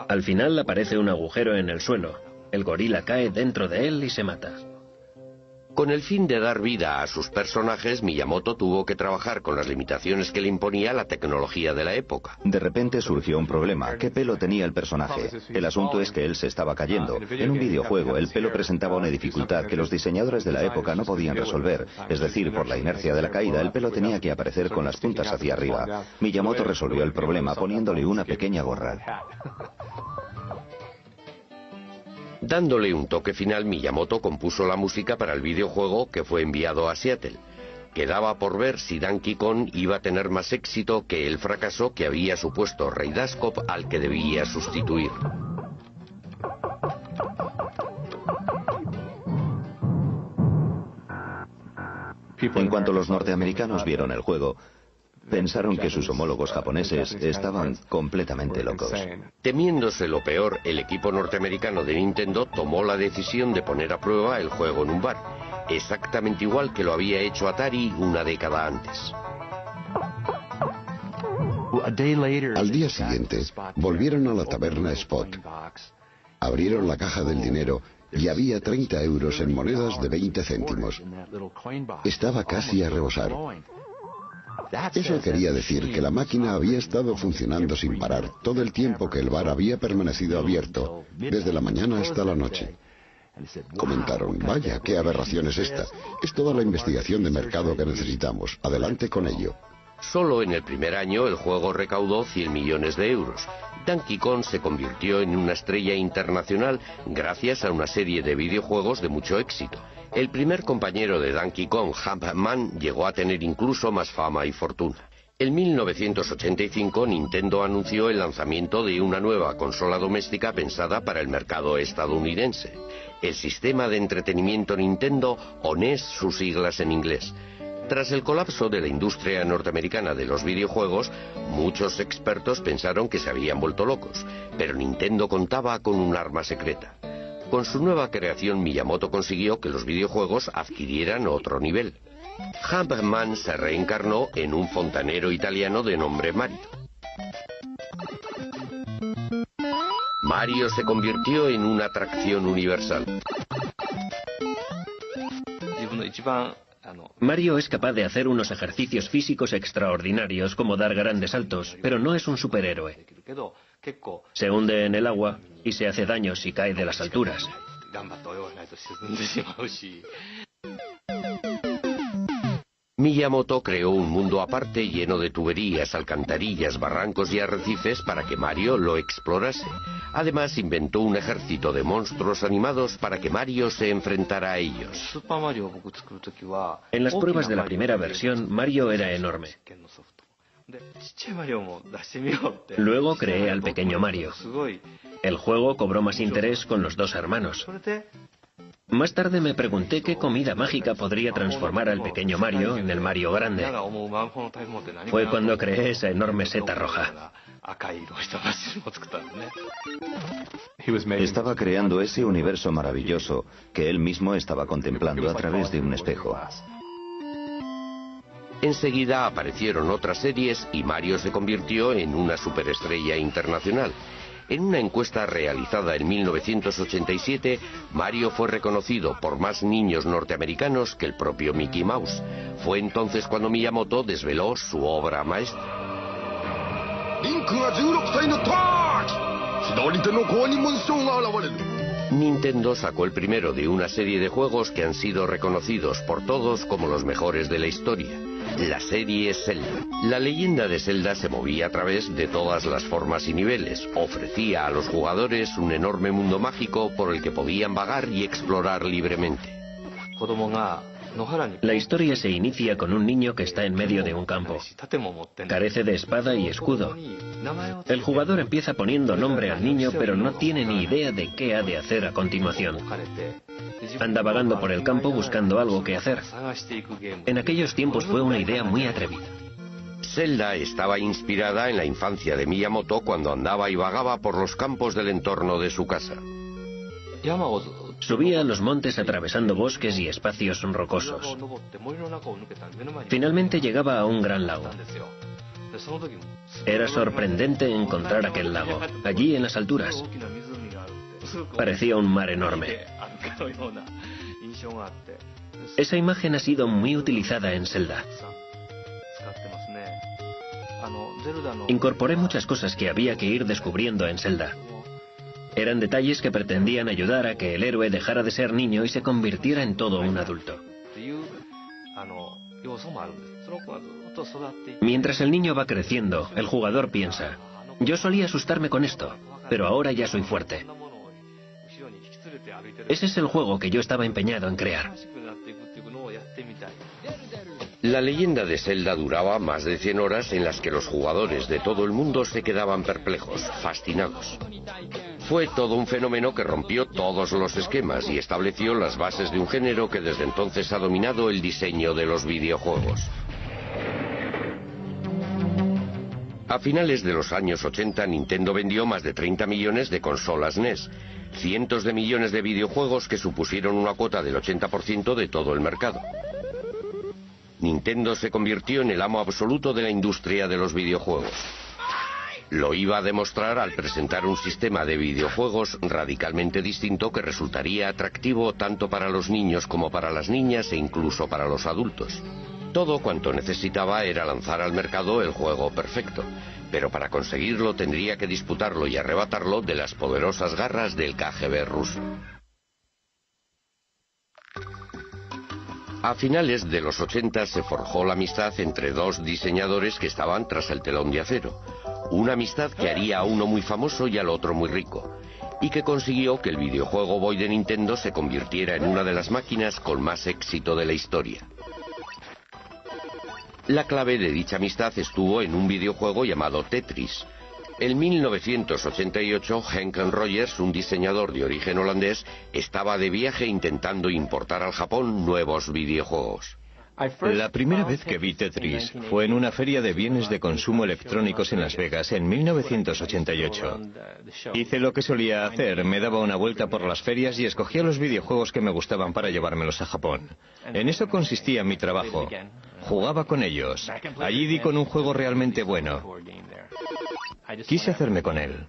Al final aparece un agujero en el suelo. El gorila cae dentro de él y se mata. Con el fin de dar vida a sus personajes, Miyamoto tuvo que trabajar con las limitaciones que le imponía la tecnología de la época. De repente surgió un problema. ¿Qué pelo tenía el personaje? El asunto es que él se estaba cayendo. En un videojuego, el pelo presentaba una dificultad que los diseñadores de la época no podían resolver. Es decir, por la inercia de la caída, el pelo tenía que aparecer con las puntas hacia arriba. Miyamoto resolvió el problema poniéndole una pequeña gorra. Dándole un toque final, Miyamoto compuso la música para el videojuego que fue enviado a Seattle. Quedaba por ver si Donkey Kong iba a tener más éxito que el fracaso que había supuesto Raiders Cop, al que debía sustituir. En cuanto los norteamericanos vieron el juego, pensaron que sus homólogos japoneses estaban completamente locos. Temiéndose lo peor, el equipo norteamericano de Nintendo tomó la decisión de poner a prueba el juego en un bar, exactamente igual que lo había hecho Atari una década antes. Al día siguiente, volvieron a la taberna Spot. Abrieron la caja del dinero y había 30 euros en monedas de 20 céntimos. Estaba casi a rebosar. Eso quería decir que la máquina había estado funcionando sin parar todo el tiempo que el bar había permanecido abierto, desde la mañana hasta la noche. Comentaron: vaya, qué aberración es esta. Es toda la investigación de mercado que necesitamos. Adelante con ello. Solo en el primer año el juego recaudó 100 millones de euros. Donkey Kong se convirtió en una estrella internacional gracias a una serie de videojuegos de mucho éxito. El primer compañero de Donkey Kong, Jumpman, llegó a tener incluso más fama y fortuna. En 1985 Nintendo anunció el lanzamiento de una nueva consola doméstica pensada para el mercado estadounidense. El sistema de entretenimiento Nintendo, o NES, sus siglas en inglés. Tras el colapso de la industria norteamericana de los videojuegos, muchos expertos pensaron que se habían vuelto locos, pero Nintendo contaba con un arma secreta. Con su nueva creación, Miyamoto consiguió que los videojuegos adquirieran otro nivel. Jumpman se reencarnó en un fontanero italiano de nombre Mario. Mario se convirtió en una atracción universal. Mario es capaz de hacer unos ejercicios físicos extraordinarios, como dar grandes saltos, pero no es un superhéroe. Se hunde en el agua y se hace daño si cae de las alturas. Miyamoto creó un mundo aparte lleno de tuberías, alcantarillas, barrancos y arrecifes para que Mario lo explorase. Además, inventó un ejército de monstruos animados para que Mario se enfrentara a ellos. En las pruebas de la primera versión, Mario era enorme. Luego creé al pequeño Mario. El juego cobró más interés con los dos hermanos. Más tarde me pregunté qué comida mágica podría transformar al pequeño Mario en el Mario grande. Fue cuando creé esa enorme seta roja. Estaba creando ese universo maravilloso que él mismo estaba contemplando a través de un espejo. Enseguida aparecieron otras series y Mario se convirtió en una superestrella internacional. En una encuesta realizada en 1987, Mario fue reconocido por más niños norteamericanos que el propio Mickey Mouse. Fue entonces cuando Miyamoto desveló su obra maestra. Nintendo sacó el primero de una serie de juegos que han sido reconocidos por todos como los mejores de la historia. La serie Zelda. La leyenda de Zelda se movía a través de todas las formas y niveles. Ofrecía a los jugadores un enorme mundo mágico por el que podían vagar y explorar libremente. La historia se inicia con un niño que está en medio de un campo. Carece de espada y escudo. El jugador empieza poniendo nombre al niño, pero no tiene ni idea de qué ha de hacer a continuación. Anda vagando por el campo buscando algo que hacer. En aquellos tiempos fue una idea muy atrevida. Zelda estaba inspirada en la infancia de Miyamoto cuando andaba y vagaba por los campos del entorno de su casa. Subía a los montes atravesando bosques y espacios rocosos. Finalmente llegaba a un gran lago. Era sorprendente encontrar aquel lago, allí en las alturas. Parecía un mar enorme. Esa imagen ha sido muy utilizada en Zelda. Incorporé muchas cosas que había que ir descubriendo en Zelda. Eran detalles que pretendían ayudar a que el héroe dejara de ser niño y se convirtiera en todo un adulto. Mientras el niño va creciendo, el jugador piensa: yo solía asustarme con esto, pero ahora ya soy fuerte. Ese es el juego que yo estaba empeñado en crear. La leyenda de Zelda duraba más de 100 horas en las que los jugadores de todo el mundo se quedaban perplejos, fascinados. Fue todo un fenómeno que rompió todos los esquemas y estableció las bases de un género que desde entonces ha dominado el diseño de los videojuegos. A finales de los años 80, Nintendo vendió más de 30 millones de consolas NES, cientos de millones de videojuegos que supusieron una cuota del 80% de todo el mercado. Nintendo se convirtió en el amo absoluto de la industria de los videojuegos. Lo iba a demostrar al presentar un sistema de videojuegos radicalmente distinto que resultaría atractivo tanto para los niños como para las niñas e incluso para los adultos. Todo cuanto necesitaba era lanzar al mercado el juego perfecto, pero para conseguirlo tendría que disputarlo y arrebatarlo de las poderosas garras del KGB ruso. A finales de los 80 se forjó la amistad entre dos diseñadores que estaban tras el telón de acero. Una amistad que haría a uno muy famoso y al otro muy rico, y que consiguió que el videojuego Boy de Nintendo se convirtiera en una de las máquinas con más éxito de la historia. La clave de dicha amistad estuvo en un videojuego llamado Tetris. En 1988, Henk Rogers, un diseñador de origen holandés, estaba de viaje intentando importar al Japón nuevos videojuegos. La primera vez que vi Tetris fue en una feria de bienes de consumo electrónicos en Las Vegas en 1988. Hice lo que solía hacer, me daba una vuelta por las ferias y escogía los videojuegos que me gustaban para llevármelos a Japón. En eso consistía mi trabajo. Jugaba con ellos. Allí di con un juego realmente bueno. Quise hacerme con él.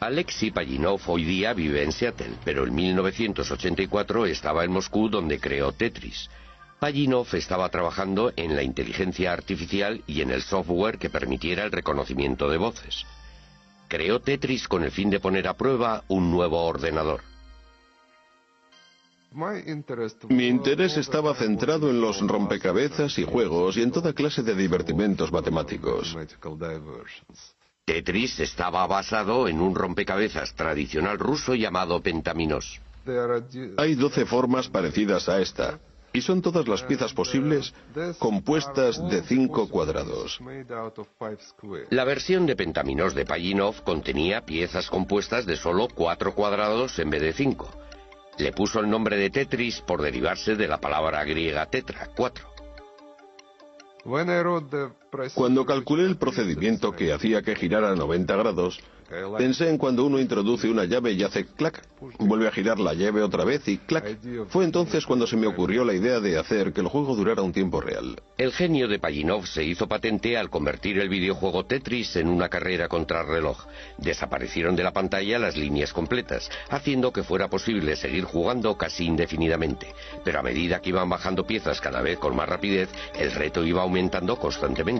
Alexei Pajitnov hoy día vive en Seattle, pero en 1984 estaba en Moscú donde creó Tetris. Pajitnov estaba trabajando en la inteligencia artificial y en el software que permitiera el reconocimiento de voces. Creó Tetris con el fin de poner a prueba un nuevo ordenador. Mi interés estaba centrado en los rompecabezas y juegos y en toda clase de divertimentos matemáticos. Tetris estaba basado en un rompecabezas tradicional ruso llamado Pentaminos. Hay 12 formas parecidas a esta, y son todas las piezas posibles compuestas de 5 cuadrados. La versión de Pentaminos de Pajitnov contenía piezas compuestas de solo 4 cuadrados en vez de 5. Le puso el nombre de Tetris por derivarse de la palabra griega tetra, 4. Cuando calculé el procedimiento que hacía que girara a 90 grados, pensé en cuando uno introduce una llave y hace clac, vuelve a girar la llave otra vez y clac. Fue entonces cuando se me ocurrió la idea de hacer que el juego durara un tiempo real. El genio de Pajitnov se hizo patente al convertir el videojuego Tetris en una carrera contrarreloj. Desaparecieron de la pantalla las líneas completas, haciendo que fuera posible seguir jugando casi indefinidamente. Pero a medida que iban bajando piezas cada vez con más rapidez, el reto iba aumentando constantemente.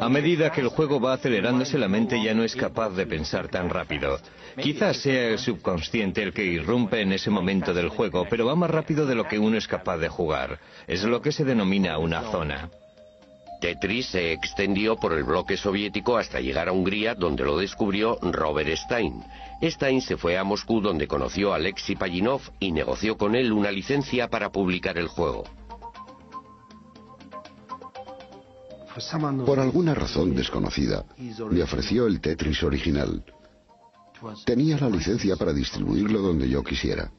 A medida que el juego va acelerándose, la mente ya no es capaz de pensar tan rápido. Quizás sea el subconsciente el que irrumpe en ese momento del juego, pero va más rápido de lo que uno es capaz de jugar. Es lo que se denomina una zona. Tetris se extendió por el bloque soviético hasta llegar a Hungría, donde lo descubrió Robert Stein. Stein se fue a Moscú, donde conoció a Alexei Pajitnov y negoció con él una licencia para publicar el juego. Por alguna razón desconocida, me ofreció el Tetris original. Tenía la licencia para distribuirlo donde yo quisiera.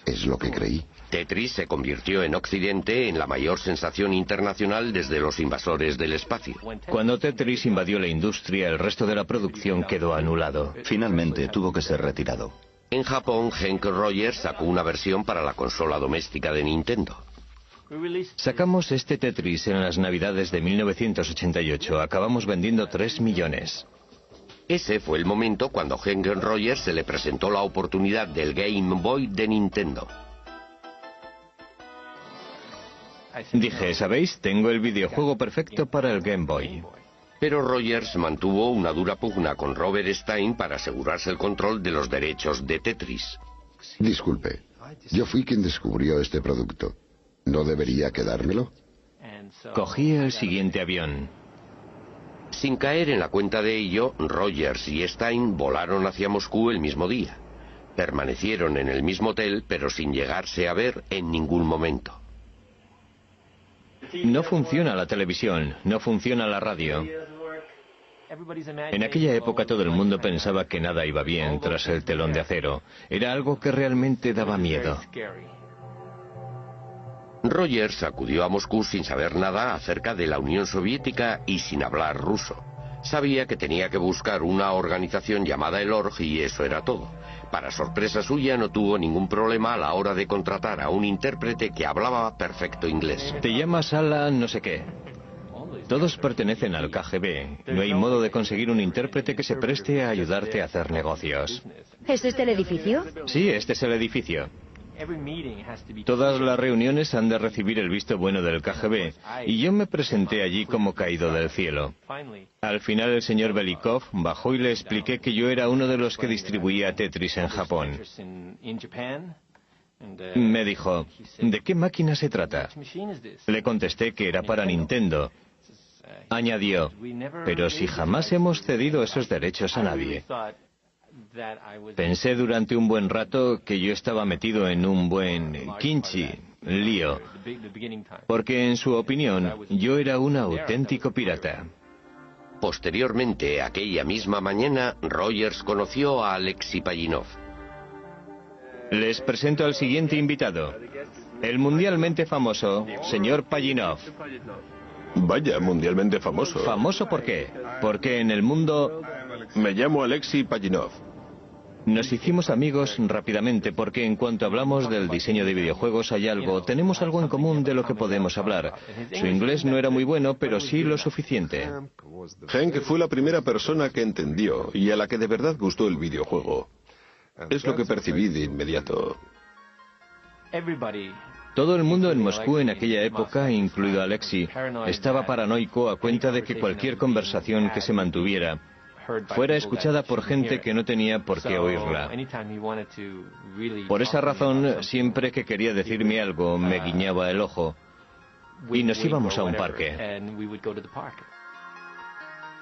Es lo que creí. Tetris se convirtió en Occidente en la mayor sensación internacional desde los invasores del espacio. Cuando Tetris invadió la industria, el resto de la producción quedó anulado. Finalmente tuvo que ser retirado. En Japón, Henk Rogers sacó una versión para la consola doméstica de Nintendo. Sacamos este Tetris en las Navidades de 1988. Acabamos vendiendo 3 millones. Ese fue el momento cuando a Henk Rogers se le presentó la oportunidad del Game Boy de Nintendo. Dije, ¿sabéis? Tengo el videojuego perfecto para el Game Boy. Pero Rogers mantuvo una dura pugna con Robert Stein para asegurarse el control de los derechos de Tetris. Disculpe, yo fui quien descubrió este producto. ¿No debería quedármelo? Cogí el siguiente avión. Sin caer en la cuenta de ello, Rogers y Stein volaron hacia Moscú el mismo día. Permanecieron en el mismo hotel, pero sin llegarse a ver en ningún momento. No funciona la televisión, no funciona la radio. En aquella época todo el mundo pensaba que nada iba bien tras el telón de acero. Era algo que realmente daba miedo. Rogers acudió a Moscú sin saber nada acerca de la Unión Soviética y sin hablar ruso. Sabía que tenía que buscar una organización llamada el Org y eso era todo. Para sorpresa suya no tuvo ningún problema a la hora de contratar a un intérprete que hablaba perfecto inglés. Te llamas Alan no sé qué. Todos pertenecen al KGB. No hay modo de conseguir un intérprete que se preste a ayudarte a hacer negocios. ¿Es este el edificio? Sí, este es el edificio. Todas las reuniones han de recibir el visto bueno del KGB, y yo me presenté allí como caído del cielo. Al final el señor Belikov bajó y le expliqué que yo era uno de los que distribuía Tetris en Japón. Me dijo, ¿de qué máquina se trata? Le contesté que era para Nintendo. Añadió, pero si jamás hemos cedido esos derechos a nadie. Pensé durante un buen rato que yo estaba metido en un buen lío, porque en su opinión yo era un auténtico pirata. Posteriormente, aquella misma mañana, Rogers conoció a Alexei Pajitnov. Les presento al siguiente invitado, el mundialmente famoso señor Pajitnov. Vaya, mundialmente famoso. ¿Famoso por qué? Porque en el mundo... Me llamo Alexei Pajitnov. Nos hicimos amigos rápidamente porque en cuanto hablamos del diseño de videojuegos tenemos algo en común de lo que podemos hablar. Su inglés no era muy bueno, pero sí lo suficiente. Henk fue la primera persona que entendió y a la que de verdad gustó el videojuego. Es lo que percibí de inmediato. Todo el mundo en Moscú en aquella época, incluido Alexei, estaba paranoico a cuenta de que cualquier conversación que se mantuviera fuera escuchada por gente que no tenía por qué oírla. Por esa razón, siempre que quería decirme algo, me guiñaba el ojo y nos íbamos a un parque.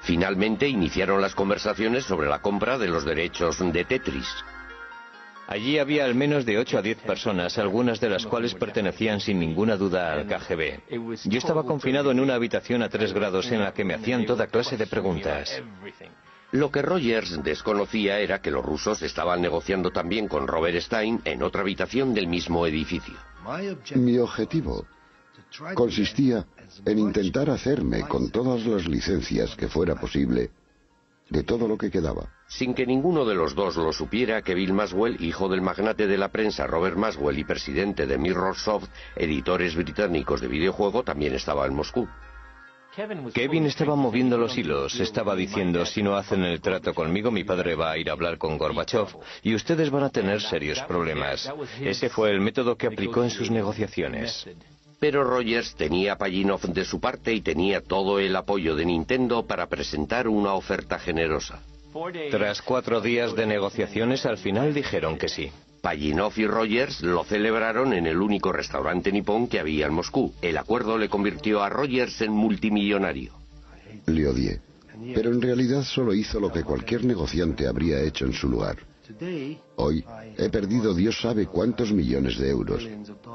Finalmente iniciaron las conversaciones sobre la compra de los derechos de Tetris. Allí había al menos de 8 a 10 personas, algunas de las cuales pertenecían sin ninguna duda al KGB. Yo estaba confinado en una habitación a 3 grados en la que me hacían toda clase de preguntas. Lo que Rogers desconocía era que los rusos estaban negociando también con Robert Stein en otra habitación del mismo edificio. Mi objetivo consistía en intentar hacerme con todas las licencias que fuera posible de todo lo que quedaba. Sin que ninguno de los dos lo supiera, Kevin Maxwell, hijo del magnate de la prensa Robert Maxwell y presidente de Mirrorsoft, editores británicos de videojuego, también estaba en Moscú. Kevin estaba moviendo los hilos, estaba diciendo, si no hacen el trato conmigo, mi padre va a ir a hablar con Gorbachev y ustedes van a tener serios problemas. Ese fue el método que aplicó en sus negociaciones. Pero Rogers tenía a Pajitnov de su parte y tenía todo el apoyo de Nintendo para presentar una oferta generosa. Tras 4 días de negociaciones, al final dijeron que sí. Pajitnov y Rogers lo celebraron en el único restaurante nipón que había en Moscú. El acuerdo le convirtió a Rogers en multimillonario. Le odié, pero en realidad solo hizo lo que cualquier negociante habría hecho en su lugar. Hoy he perdido Dios sabe cuántos millones de euros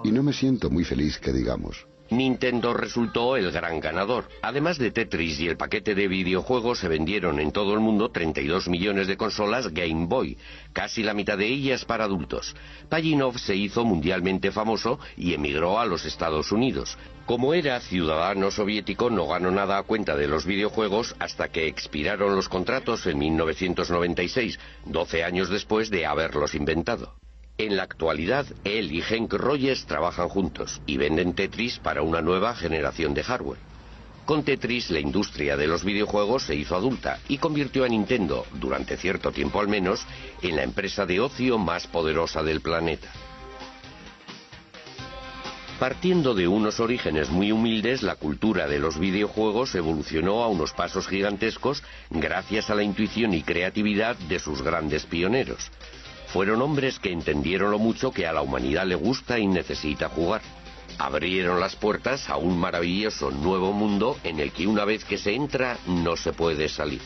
y no me siento muy feliz que digamos. Nintendo resultó el gran ganador. Además de Tetris y el paquete de videojuegos, se vendieron en todo el mundo 32 millones de consolas Game Boy, casi la mitad de ellas para adultos. Pajitnov se hizo mundialmente famoso y emigró a los Estados Unidos. Como era ciudadano soviético, no ganó nada a cuenta de los videojuegos hasta que expiraron los contratos en 1996, 12 años después de haberlos inventado. En la actualidad, él y Henk Rogers trabajan juntos y venden Tetris para una nueva generación de hardware. Con Tetris, la industria de los videojuegos se hizo adulta y convirtió a Nintendo, durante cierto tiempo al menos, en la empresa de ocio más poderosa del planeta. Partiendo de unos orígenes muy humildes, la cultura de los videojuegos evolucionó a unos pasos gigantescos gracias a la intuición y creatividad de sus grandes pioneros. Fueron hombres que entendieron lo mucho que a la humanidad le gusta y necesita jugar. Abrieron las puertas a un maravilloso nuevo mundo en el que una vez que se entra no se puede salir.